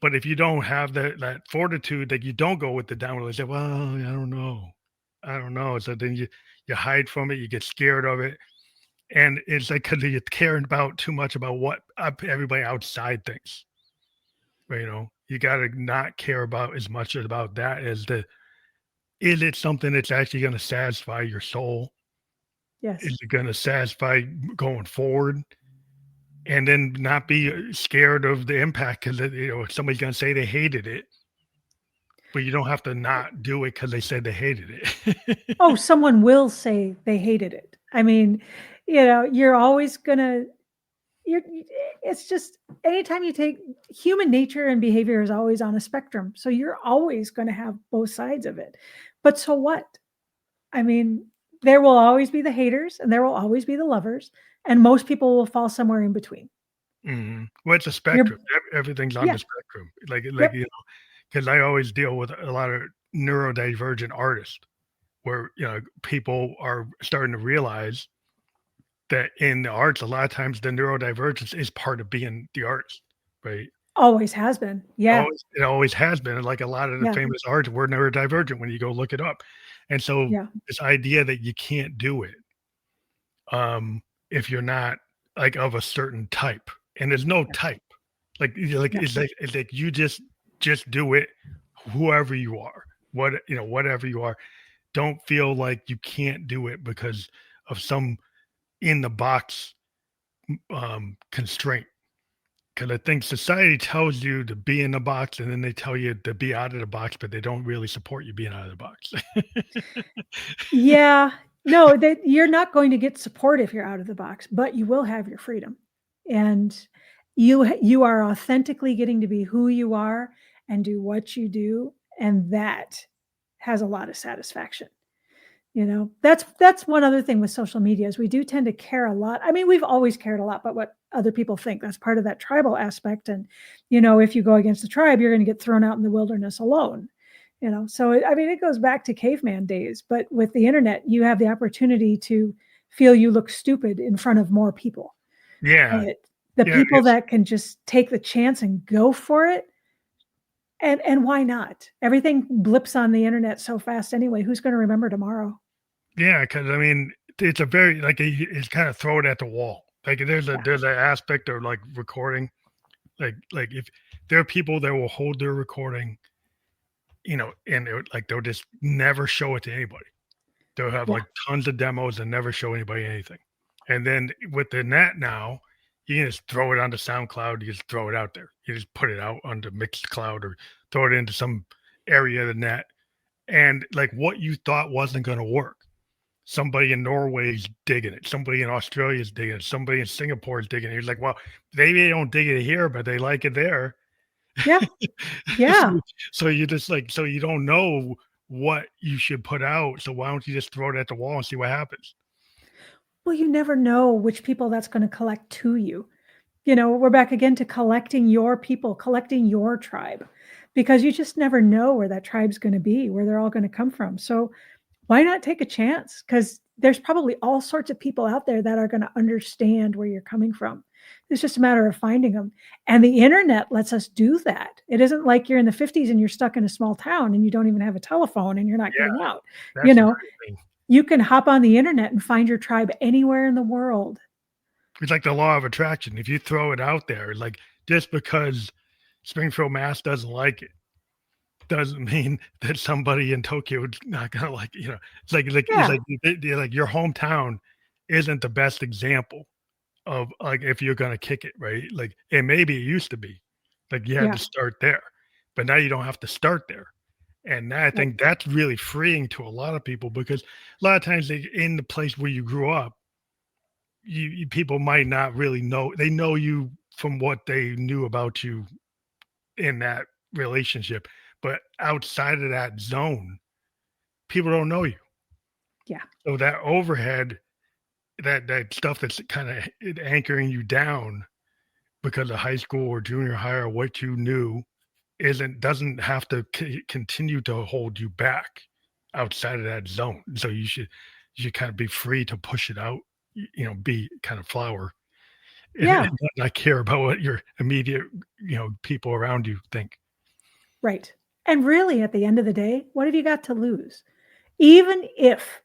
But if you don't have that fortitude that you don't go with the download, you say, well, I don't know. I don't know. So then you hide from it, you get scared of it. And it's like because you care about too much about what everybody outside thinks. You know, you got to not care about as much about that as is it something that's actually going to satisfy your soul? Yes. Is it going to satisfy going forward? And then not be scared of the impact because somebody's going to say they hated it, but you don't have to not do it because they said they hated it. Oh, someone will say they hated it. I mean, you're always gonna it's just anytime you take human nature and behavior is always on a spectrum. So you're always going to have both sides of it. But so what? I mean, there will always be the haters and there will always be the lovers, and most people will fall somewhere in between. Well, it's a You're spectrum. Everything's on Yeah. the spectrum. Yep. Because I always deal with a lot of neurodivergent artists where people are starting to realize that in the arts, a lot of times the neurodivergence is part of being the artist, right? Always has been. Yeah. It always has been. And like a lot of the Yeah. famous arts were neurodivergent when you go look it up. And so Yeah. this idea that you can't do it um, if you're not like of a certain type, and there's no Yeah. type. Yeah. It's like you just do it, whoever you are, whatever you are. Don't feel like you can't do it because of some in the box constraint. Because I think society tells you to be in the box, and then they tell you to be out of the box, but they don't really support you being out of the box. Yeah. No, that you're not going to get support if you're out of the box, but you will have your freedom. And you are authentically getting to be who you are and do what you do, and that has a lot of satisfaction. That's one other thing with social media is we do tend to care a lot. I mean, we've always cared a lot about what other people think. That's part of that tribal aspect. And, if you go against the tribe, you're going to get thrown out in the wilderness alone. So I mean, it goes back to caveman days, but with the internet, you have the opportunity to feel you look stupid in front of more people. Yeah, But the yeah, people that can just take the chance and go for it, and why not? Everything blips on the internet so fast anyway. Who's going to remember tomorrow? yeah. Because I mean, it's a very it's kind of throw it at the wall. Like Yeah. there's an aspect of like recording, like if there are people that will hold their recording, and they'll just never show it to anybody. They'll have Yeah. like tons of demos and never show anybody anything. And then with the net now, you can just throw it onto SoundCloud. You just throw it out there. You just put it out onto Mixcloud or throw it into some area of the net. And like what you thought wasn't going to work, somebody in Norway is digging it. Somebody in Australia is digging it. Somebody in Singapore is digging it. You're like, well, maybe they don't dig it here, but they like it there. Yeah. Yeah. so, so you just so you don't know what you should put out. So why don't you just throw it at the wall and see what happens? Well, you never know which people that's going to collect to you. We're back again to collecting your people, collecting your tribe, because you just never know where that tribe's going to be, where they're all going to come from. So why not take a chance? Because there's probably all sorts of people out there that are going to understand where you're coming from. It's just a matter of finding them. And the internet lets us do that. It isn't like you're in the 50s and you're stuck in a small town and you don't even have a telephone and you're not Yeah, getting out. You that's the know, great thing. you can hop on the internet and find your tribe anywhere in the world. It's like the law of attraction. If you throw it out there, like just because Springfield, Mass doesn't like it, doesn't mean that somebody in Tokyo is not gonna like. It's Yeah. like like your hometown isn't the best example of like if you're gonna kick it, right? Like, and maybe it used to be, like you had to Yeah. start there, but now you don't have to start there. And I Right. think that's really freeing to a lot of people because a lot of times in the place where you grew up, people might not really know. They know you from what they knew about you in that relationship. But outside of that zone, people don't know you. Yeah. So that overhead, that stuff that's kind of anchoring you down because of high school or junior high or what you knew doesn't have to continue to hold you back outside of that zone. So you should kind of be free to push it out, be kind of flower and Yeah. not care about what your immediate, people around you think. Right. And really, at the end of the day, what have you got to lose? Even if,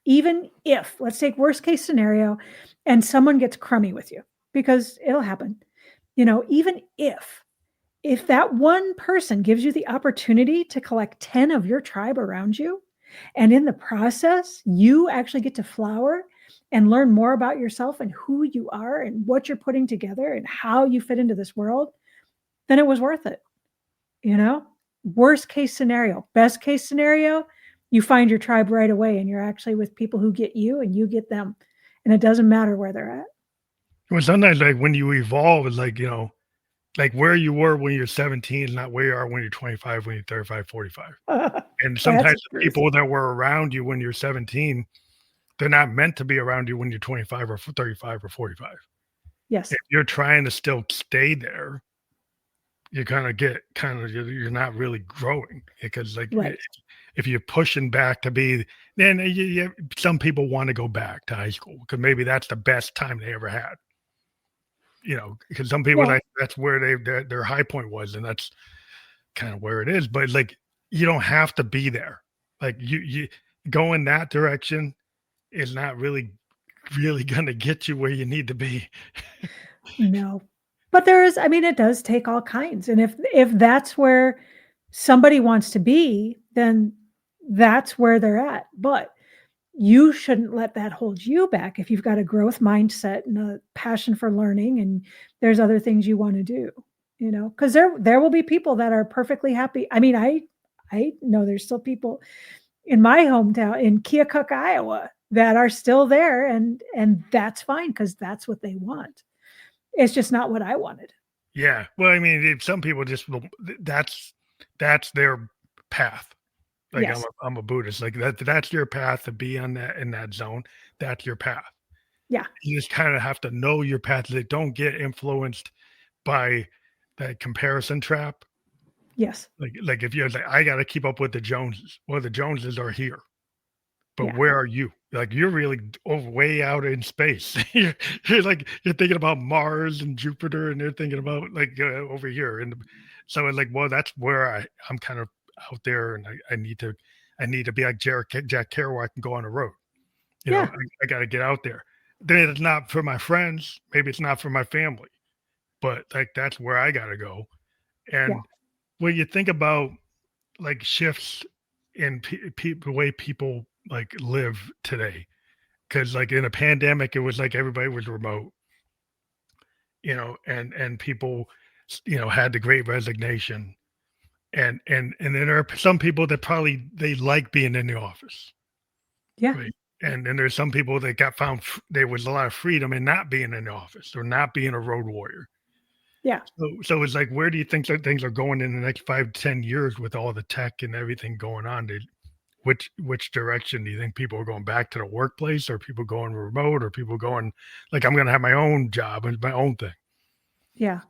let's take worst case scenario and someone gets crummy with you, because it'll happen, even if that one person gives you the opportunity to collect 10 of your tribe around you, and in the process, you actually get to flower and learn more about yourself and who you are and what you're putting together and how you fit into this world, then it was worth it. You know, worst case scenario, best case scenario, you find your tribe right away and you're actually with people who get you and you get them. And it doesn't matter where they're at. Well, sometimes like when you evolve, it's like, like where you were when you're 17 is not where you are when you're 25, when you're 35, 45. And That's sometimes the the truth. people that were around you when you're 17, they're not meant to be around you when you're 25 or 35 or 45. Yes. If you're trying to still stay there, you you're not really growing because like Right. if you're pushing back to be, then some people want to go back to high school because maybe that's the best time they ever had. Because some people Well, that's where their high point was, and that's kind of where it is. But like you don't have to be there. Like you go in that direction is not really gonna get you where you need to be. no. But it does take all kinds. And if that's where somebody wants to be, then that's where they're at. But you shouldn't let that hold you back if you've got a growth mindset and a passion for learning and there's other things you want to do, because there will be people that are perfectly happy. I know there's still people in my hometown in Keokuk, Iowa, that are still there, and that's fine because that's what they want. It's just not what I wanted. Yeah. Well, I mean, some people that's that's their path. Like Yes. I'm a Buddhist. Like that's your path to be on that in that zone. That's your path. Yeah. You just kind of have to know your path. That don't get influenced by that comparison trap. Yes. Like if you're like, I got to keep up with the Joneses. Well, the Joneses are here, but Yeah. where are you? Like you're really way out in space. You're like you're thinking about Mars and Jupiter, and they're thinking about like over here. And so it's like, well, that's where I'm kind of out there, and I need to be like Jack Kerouac and go on the road. Yeah. I got to get out there. Then it's not for my friends. Maybe it's not for my family, but like that's where I got to go. Yeah. And when you think about like shifts in the way people like live today, because like in a pandemic, it was like everybody was remote, and people, had the Great Resignation, and then there are some people that probably they like being in the office, Yeah. right? And then there's some people that there was a lot of freedom in not being in the office or not being a road warrior. Yeah. So it's like, where do you think that things are going in the next 5 to 10 years with all the tech and everything going on? Which direction do you think people are going back to the workplace, or people going remote, or people going like I'm going to have my own job and my own thing? Yeah.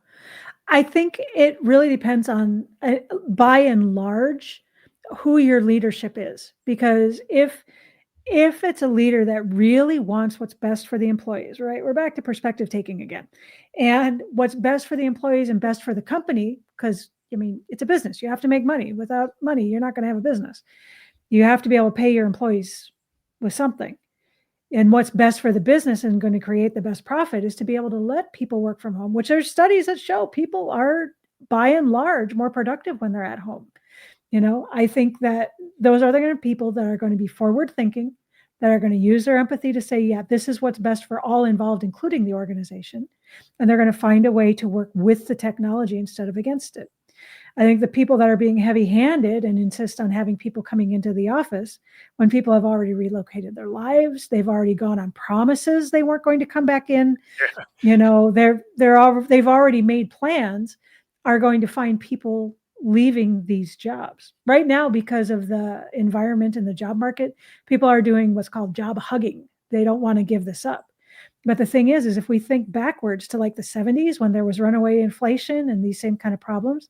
I think it really depends on, by and large, who your leadership is. Because if it's a leader that really wants what's best for the employees, right? We're back to perspective taking again. And what's best for the employees and best for the company, because it's a business. You have to make money. Without money, you're not going to have a business. You have to be able to pay your employees with something. And what's best for the business and going to create the best profit is to be able to let people work from home, which there's studies that show people are by and large more productive when they're at home. I think that those are the kind of people that are going to be forward thinking, that are going to use their empathy to say, yeah, this is what's best for all involved, including the organization. And they're going to find a way to work with the technology instead of against it. I think the people that are being heavy-handed and insist on having people coming into the office when people have already relocated their lives, they've already gone on promises they weren't going to come back in, they've already made plans, are going to find people leaving these jobs. Right now, because of the environment and the job market, people are doing what's called job hugging. They don't want to give this up. But the thing is if we think backwards to like the 70s when there was runaway inflation and these same kind of problems,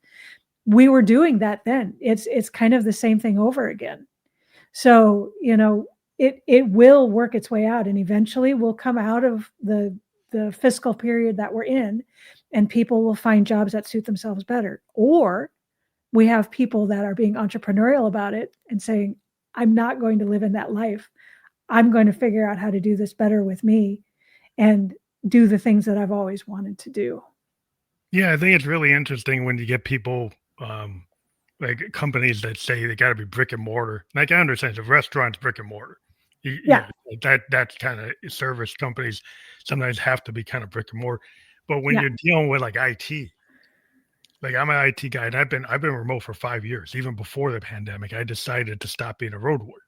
we were doing that then. It's kind of the same thing over again. So, it will work its way out, and eventually we'll come out of the fiscal period that we're in, and people will find jobs that suit themselves better. Or we have people that are being entrepreneurial about it and saying, I'm not going to live in that life. I'm going to figure out how to do this better with me and do the things that I've always wanted to do. Yeah, I think it's really interesting when you get people, like companies that say they got to be brick and mortar. Like I understand the restaurant's brick and mortar. Yeah. That's kind of service companies sometimes have to be kind of brick and mortar. But when Yeah. you're dealing with like IT, like I'm an IT guy and I've been remote for 5 years. Even before the pandemic, I decided to stop being a road warrior.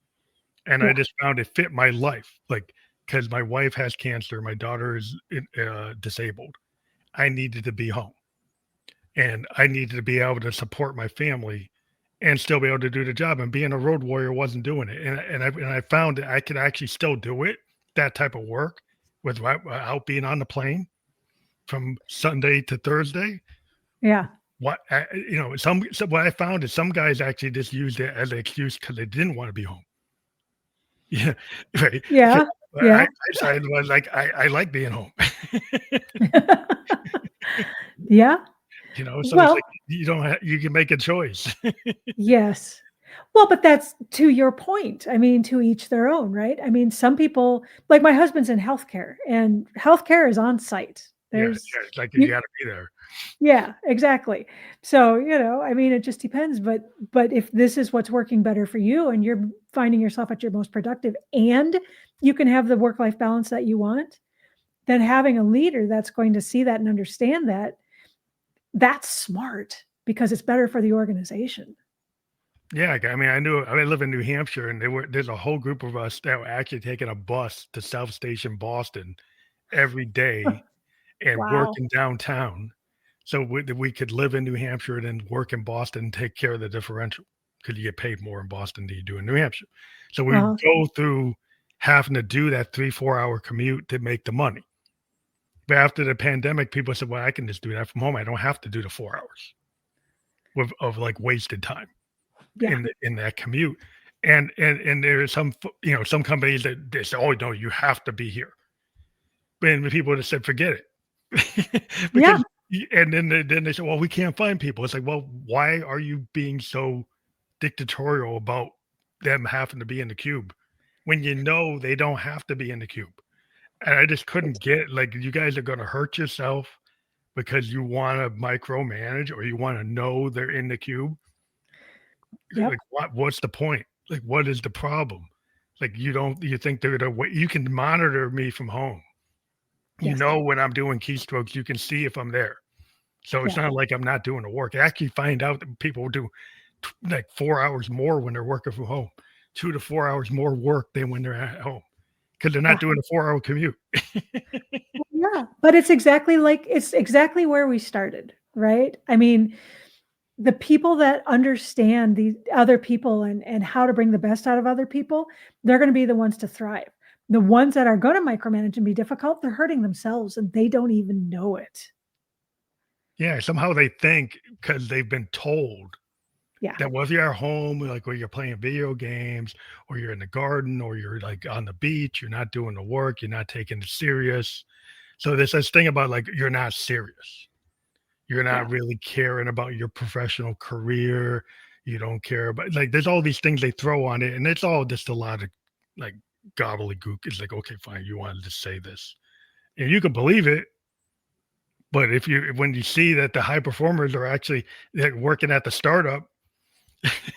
And I Yeah. just found it fit my life. Like, because my wife has cancer, my daughter is disabled. I needed to be home and I needed to be able to support my family and still be able to do the job. And being a road warrior wasn't doing it. And I found that I could actually still do it, that type of work, without being on the plane from Sunday to Thursday. Yeah. What what I found is some guys actually just used it as an excuse because they didn't want to be home. Yeah, right. Yeah. I Yeah. decided was like I like being home. Yeah. So it's like Well, you can make a choice. yes. Well, but that's to your point. I mean, to each their own, right? I mean, some people, like my husband's in healthcare, and healthcare is on site. Yeah, There's it's like you you got to be there. Yeah, exactly. So, I mean, it just depends, but if this is what's working better for you and you're finding yourself at your most productive and you can have the work-life balance that you want, then having a leader that's going to see that and understand that, that's smart because it's better for the organization. Yeah, I mean, I live in New Hampshire, and there's a whole group of us that were actually taking a bus to South Station, Boston, every day and Wow. working downtown, so we could live in New Hampshire and then work in Boston and take care of the differential because you get paid more in Boston than you do in New Hampshire. So we Uh-huh. go through having to do that 3-4 hour commute to make the money. But after the pandemic, people said, "Well, I can just do that from home. I don't have to do the 4 hours of like wasted time Yeah. in that commute." And there are some companies that they say, "Oh no, you have to be here." And the people just said, "Forget it," Yeah. because and then they said, "Well, we can't find people." It's like, well, why are you being so dictatorial about them having to be in the cube when you know they don't have to be in the cube? And I just couldn't get like you guys are going to hurt yourself because you want to micromanage or you want to know they're in the cube. Yep. Like what's the point? Like what is the problem? Like you think they're gonna wait, you can monitor me from home. Yes. When I'm doing keystrokes, you can see if I'm there. So it's Yeah. not like I'm not doing the work. I actually find out that people do like 4 hours more when they're working from home, 2 to 4 hours more work than when they're at home because they're not Yeah. doing a 4 hour commute. Yeah. But it's exactly where we started, right? I mean, the people that understand the other people and how to bring the best out of other people, they're going to be the ones to thrive. The ones that are going to micromanage and be difficult, they're hurting themselves and they don't even know it. Yeah, somehow they think because they've been told Yeah. that well, if you're at home, like where you're playing video games or you're in the garden or you're like on the beach, you're not doing the work, you're not taking it serious. So there's this thing about like you're not serious. You're Yeah. not really caring about your professional career. You don't care about like there's all these things they throw on it, and it's all just a lot of like gobbledygook. It's like, okay, fine, you wanted to say this. And you can believe it, but when you see that the high performers are actually they're working at the startup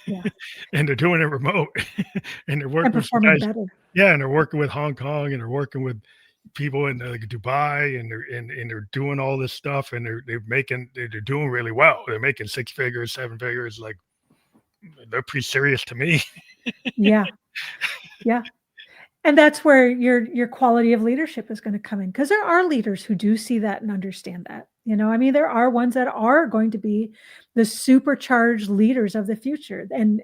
Yeah. and they're doing it remote and they're And working with some performing guys, better. yeah, and they're working with Hong Kong and they're working with people in like Dubai and they're doing all this stuff and they're doing really well. They're making 6 figures, 7 figures. Like they're pretty serious to me. Yeah. Yeah. And that's where your quality of leadership is going to come in because there are leaders who do see that and understand that. You know, I mean, there are ones that are going to be the supercharged leaders of the future, and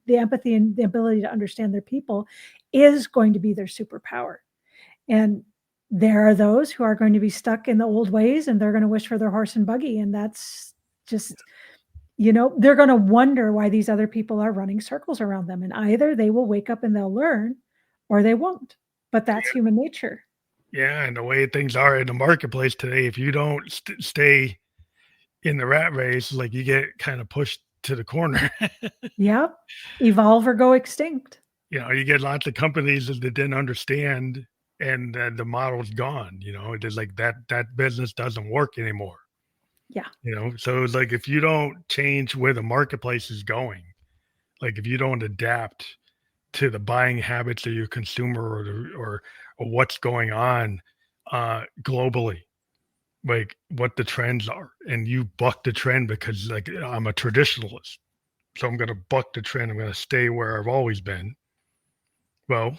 the empathy and the ability to understand their people is going to be their superpower. And there are those who are going to be stuck in the old ways, and they're going to wish for their horse and buggy, and that's just, you know, they're going to wonder why these other people are running circles around them, and either they will wake up and they'll learn, or they won't. But that's human nature. Yeah, and the way things are in the marketplace today, if you don't stay in the rat race, like you get kind of pushed to the corner. Yep. Evolve or go extinct. You know, you get lots of companies that didn't understand, and the model's gone. You know, it's like that business doesn't work anymore. Yeah. You know, so it's like if you don't change where the marketplace is going, like if you don't adapt to the buying habits of your consumer or what's going on globally, like what the trends are, and you buck the trend because like I'm a traditionalist, so I'm going to buck the trend. I'm going to stay where I've always been. Well,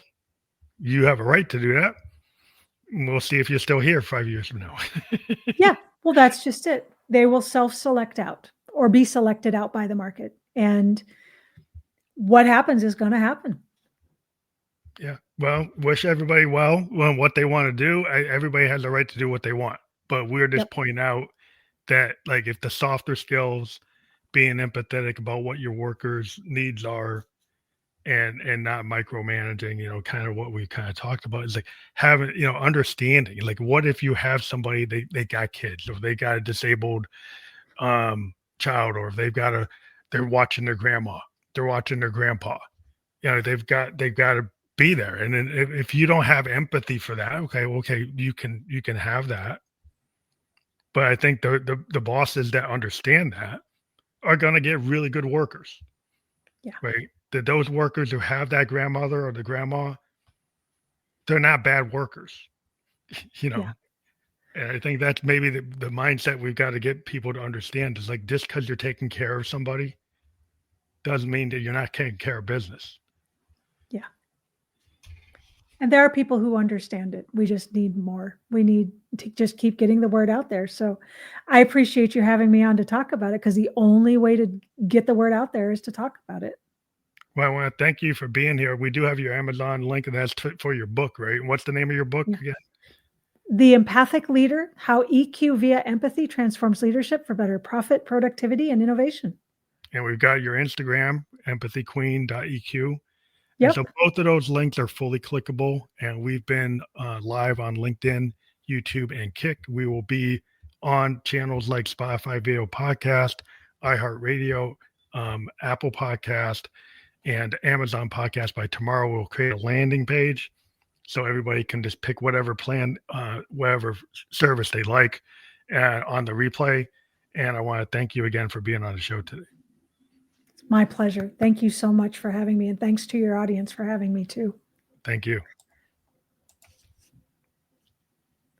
you have a right to do that. We'll see if you're still here 5 years from now. Yeah. Well, that's just it. They will self-select out or be selected out by the market. And what happens is going to happen. Yeah. Well, wish everybody well what they want to do. Everybody has the right to do what they want, but we're just Yep. pointing out that like if the softer skills, being empathetic about what your workers' needs are, and not micromanaging, you know, kind of what we kind of talked about is like having, you know, understanding. Like, what if you have somebody they got kids, or they got a disabled child, or if they're watching their grandma, they're watching their grandpa. You know, they've got to be there. And then if you don't have empathy for that, okay, you can have that. But I think the bosses that understand that are going to get really good workers, Yeah. right? That those workers who have that grandmother or the grandma, they're not bad workers, you Yeah. know. And I think that's maybe the mindset we've got to get people to understand is like just because you're taking care of somebody doesn't mean that you're not taking care of business. Yeah. And there are people who understand it. We just need more. We need to just keep getting the word out there. So I appreciate you having me on to talk about it, because the only way to get the word out there is to talk about it. Well, I want to thank you for being here. We do have your Amazon link, and that's for your book, right? What's the name of your book Yeah. again? The Empathic Leader: How EQ via Empathy Transforms Leadership for Better Profit, Productivity, and Innovation. And we've got your Instagram, empathyqueen.eq. And so Yep. both of those links are fully clickable. And we've been live on LinkedIn, YouTube, and Kick. We will be on channels like Spotify Video Podcast, iHeartRadio, Apple Podcast, and Amazon Podcast. By tomorrow, we'll create a landing page so everybody can just pick whatever plan, whatever service they like on the replay. And I want to thank you again for being on the show today. It's my pleasure. Thank you so much for having me. And thanks to your audience for having me too. Thank you.